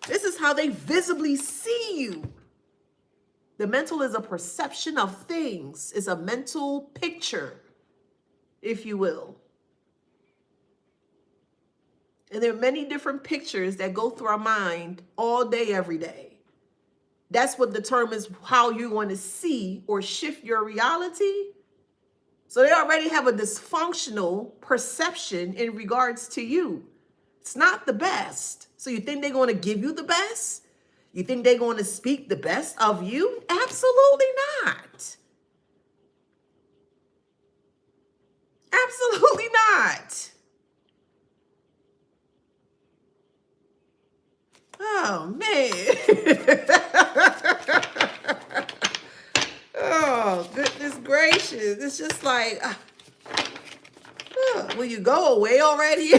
This is how they visibly see you. The mental is a perception of things. It's a mental picture, if you will. And there are many different pictures that go through our mind all day, every day. That's what determines how you're going to see or shift your reality. So they already have a dysfunctional perception in regards to you. It's not the best. So you think they're going to give you the best? You think they're going to speak the best of you? Absolutely not. Absolutely not. Oh, man. Oh, goodness gracious. It's just like, will you go away already?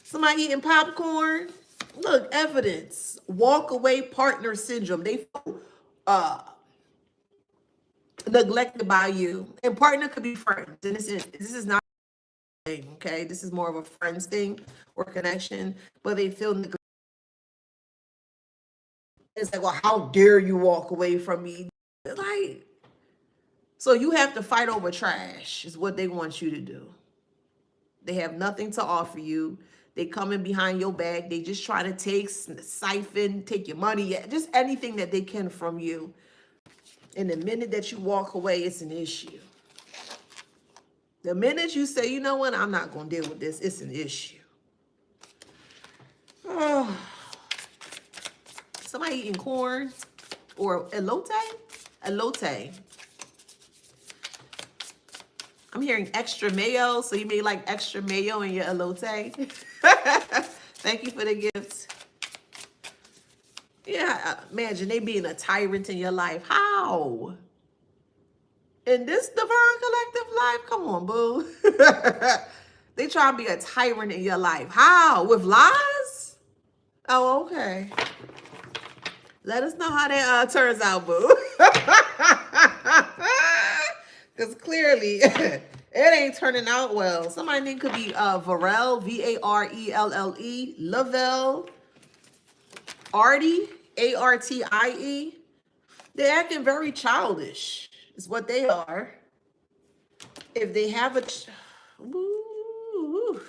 Somebody eating popcorn? Look, evidence. Walk away partner syndrome. They feel neglected by you. And partner could be friends. And this is not a thing, okay? This is more of a friends thing or connection. But they feel neglected. It's like, well, how dare you walk away from me? Like, so you have to fight over trash is what they want you to do. They have nothing to offer you. They come in behind your back. They just try to siphon, take your money, just anything that they can from you. And the minute that you walk away, it's an issue. The minute you say, you know what, I'm not going to deal with this, it's an issue. Oh. Somebody eating corn or elote? Elote. I'm hearing extra mayo, so you may like extra mayo in your elote. Thank you for the gift. Yeah, imagine they being a tyrant in your life. How? In this divine collective life? Come on, boo. They try to be a tyrant in your life. How? With lies? Oh, okay. Let us know how that turns out, boo. Because clearly, it ain't turning out well. Somebody's name could be Varel, Varelle, Lavelle, Artie, Artie. They're acting very childish, is what they are. If they have a... Ooh.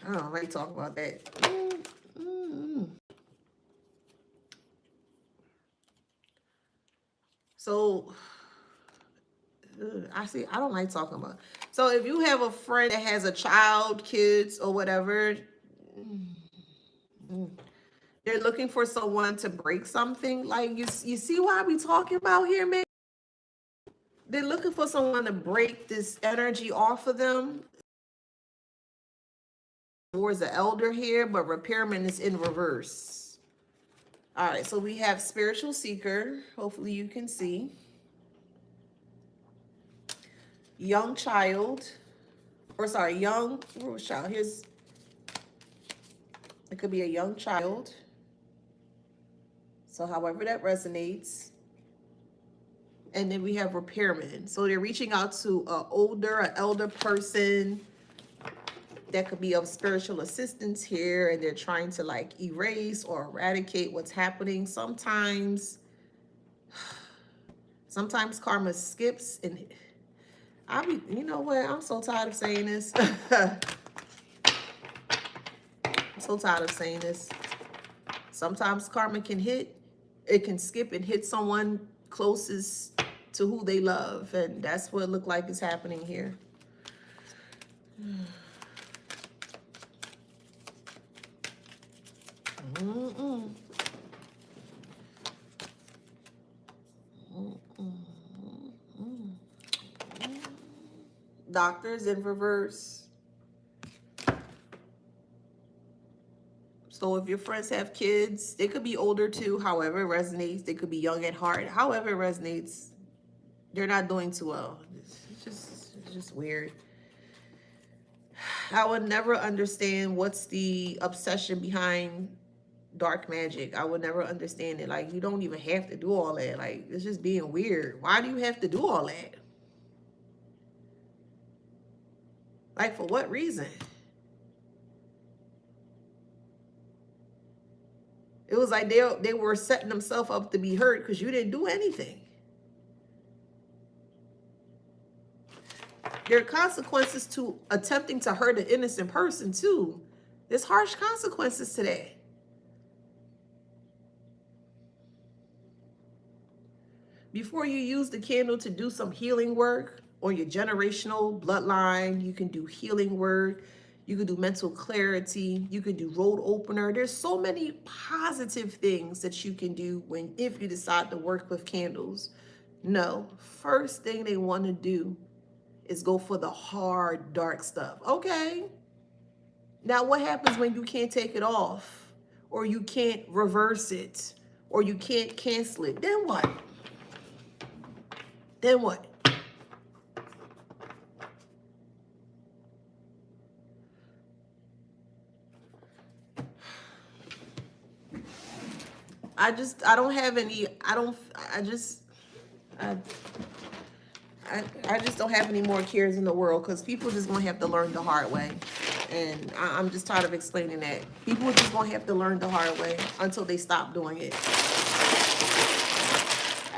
I don't like talking about that. So, I don't like talking about. So if you have a friend that has a child, kids, or whatever, they're looking for someone to break something. Like, you see what I be talking about here, man? They're looking for someone to break this energy off of them. Towards the elder here, but repairman is in reverse. All right, so we have spiritual seeker. Hopefully you can see. Young child, or sorry, young child. It could be a young child. So however that resonates. And then we have repairman. So they're reaching out to an elder person that could be of spiritual assistance here, and they're trying to like erase or eradicate what's happening. Sometimes karma skips, and you know what? I'm so tired of saying this. I'm so tired of saying this. Sometimes karma can skip and hit someone closest to who they love, and that's what it looked like is happening here. Doctors in reverse. So if your friends have kids, they could be older too, however it resonates. They could be young at heart, however it resonates. They're not doing too well. It's just weird. I would never understand what's the obsession behind dark magic. I would never understand it. Like, you don't even have to do all that. Like, it's just being weird. Why do you have to do all that? Like, for what reason? It was like they were setting themselves up to be hurt because you didn't do anything. There are consequences to attempting to hurt an innocent person too. There's harsh consequences to that. Before you use the candle to do some healing work on your generational bloodline, you can do healing work. You can do mental clarity. You can do road opener. There's so many positive things that you can do if you decide to work with candles. No, first thing they want to do is go for the hard, dark stuff. Okay. Now what happens when you can't take it off, or you can't reverse it, or you can't cancel it? Then what? Then what? I just don't have any more cares in the world, because people just gonna have to learn the hard way. And I'm just tired of explaining that. People are just gonna have to learn the hard way until they stop doing it.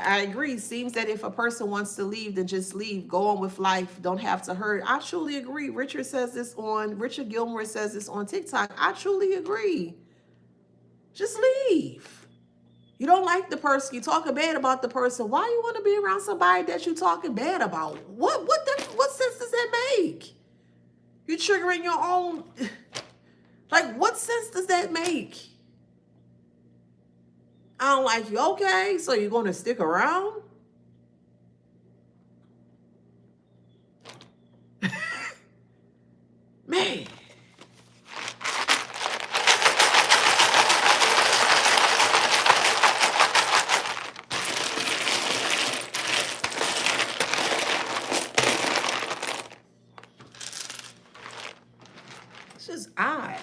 I agree. Seems that if a person wants to leave, then just leave. Go on with life. Don't have to hurt. I truly agree. Richard Gilmore says this on TikTok. I truly agree. Just leave. You don't like the person. You talking bad about the person. Why you want to be around somebody that you talking bad about? What sense does that make? You're triggering your own. Like, what sense does that make? I don't like you. Okay, so you're going to stick around? Man. It's just odd.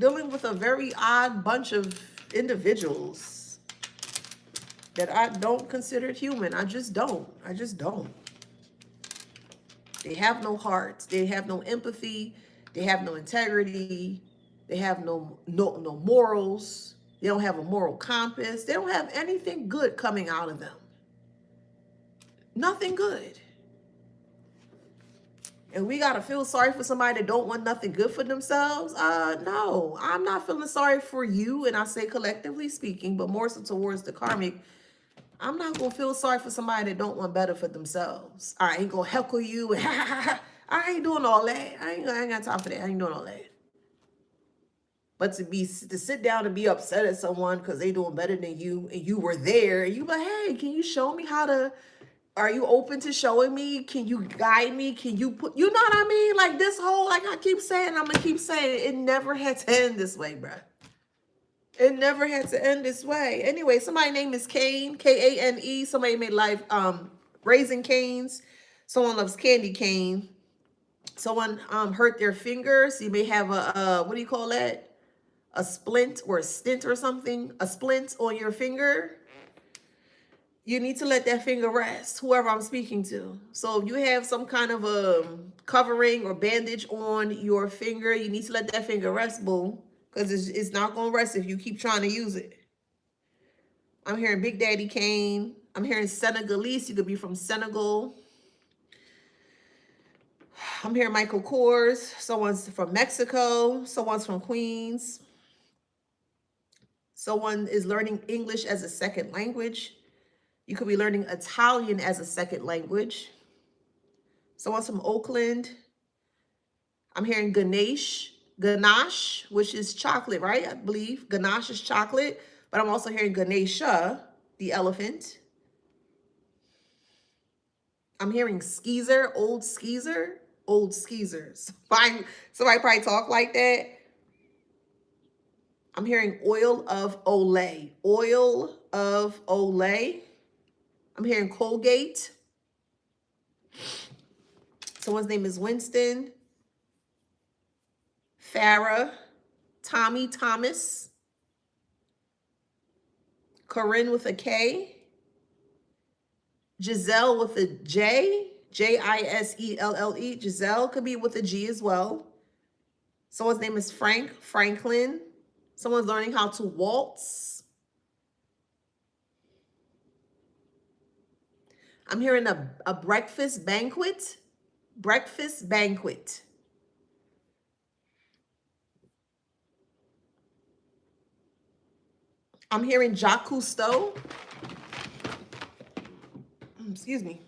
Dealing with a very odd bunch of individuals that I don't consider human. I just don't. I just don't. They have no hearts. They have no empathy. They have no integrity. They have no morals. They don't have a moral compass. They don't have anything good coming out of them. Nothing good. And we gotta feel sorry for somebody that don't want nothing good for themselves. No, I'm not feeling sorry for you, and I say collectively speaking, but more so towards the karmic. I'm not gonna feel sorry for somebody that don't want better for themselves. I ain't gonna heckle you. And I ain't doing all that. I ain't got time for that. I ain't doing all that. But to sit down and be upset at someone because they doing better than you, and you were there, and you like, hey, can you show me how to? Are you open to showing me? Can you guide me? Can you put, you know what I mean? Like this whole, like I keep saying, I'm gonna keep saying, it never had to end this way, bruh. It never had to end this way. Anyway, somebody's name is Kane, Kane. Somebody made life, Raising Canes. Someone loves candy cane. Someone hurt their fingers. You may have a what do you call that? A splint or a stint or something. A splint on your finger. You need to let that finger rest, whoever I'm speaking to. So if you have some kind of a covering or bandage on your finger, you need to let that finger rest, boo. Because it's not going to rest if you keep trying to use it. I'm hearing Big Daddy Kane. I'm hearing Senegalese. You could be from Senegal. I'm hearing Michael Kors. Someone's from Mexico. Someone's from Queens. Someone is learning English as a second language. You could be learning Italian as a second language. Someone's from Oakland. I'm hearing Ganache, which is chocolate, right? I believe ganache is chocolate, but I'm also hearing Ganesha, the elephant. I'm hearing skeezer, old skeezer. Somebody probably talk like that. I'm hearing oil of Olay. I'm hearing Colgate. Someone's name is Winston. Farah. Tommy Thomas. Corinne with a K. Giselle with a J. Giselle. Giselle could be with a G as well. Someone's name is Franklin. Someone's learning how to waltz. I'm hearing a breakfast banquet. I'm hearing Jacques Cousteau. Excuse me.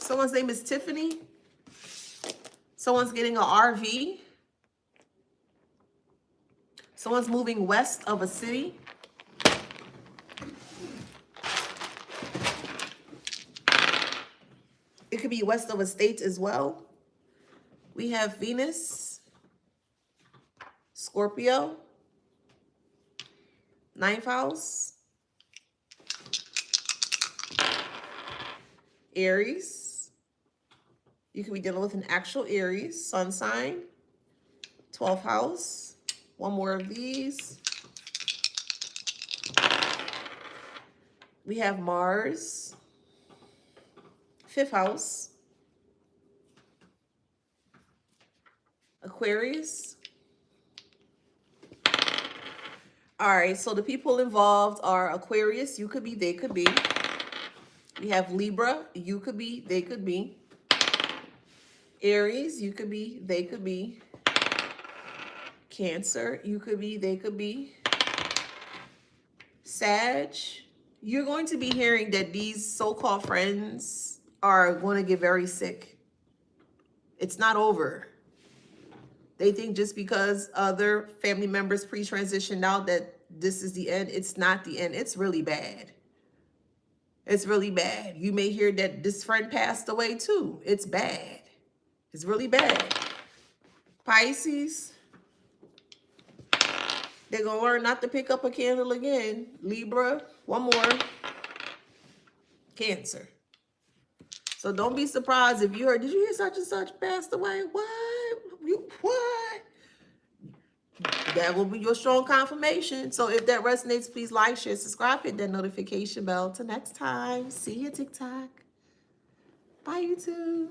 Someone's name is Tiffany. Someone's getting an RV. Someone's moving west of a city. It could be west of a state as well. We have Venus, Scorpio, 9th house, Aries. You could be dealing with an actual Aries, sun sign, 12th house. One more of these. We have Mars, 5th house, Aquarius. All right, so the people involved are Aquarius, you could be, they could be. We have Libra, you could be, they could be. Aries, you could be, they could be. Cancer, you could be, they could be. Sag, you're going to be hearing that these so-called friends are going to get very sick. It's not over. They think just because other family members pre-transitioned out that this is the end. It's not the end. It's really bad. It's really bad. You may hear that this friend passed away too. It's bad. It's really bad. Pisces, they're going to learn not to pick up a candle again. Libra, one more. Cancer. So don't be surprised if you heard, did you hear such and such passed away? What? What? That will be your strong confirmation. So if that resonates, please like, share, subscribe, hit that notification bell. Till next time. See you, TikTok. Bye, YouTube.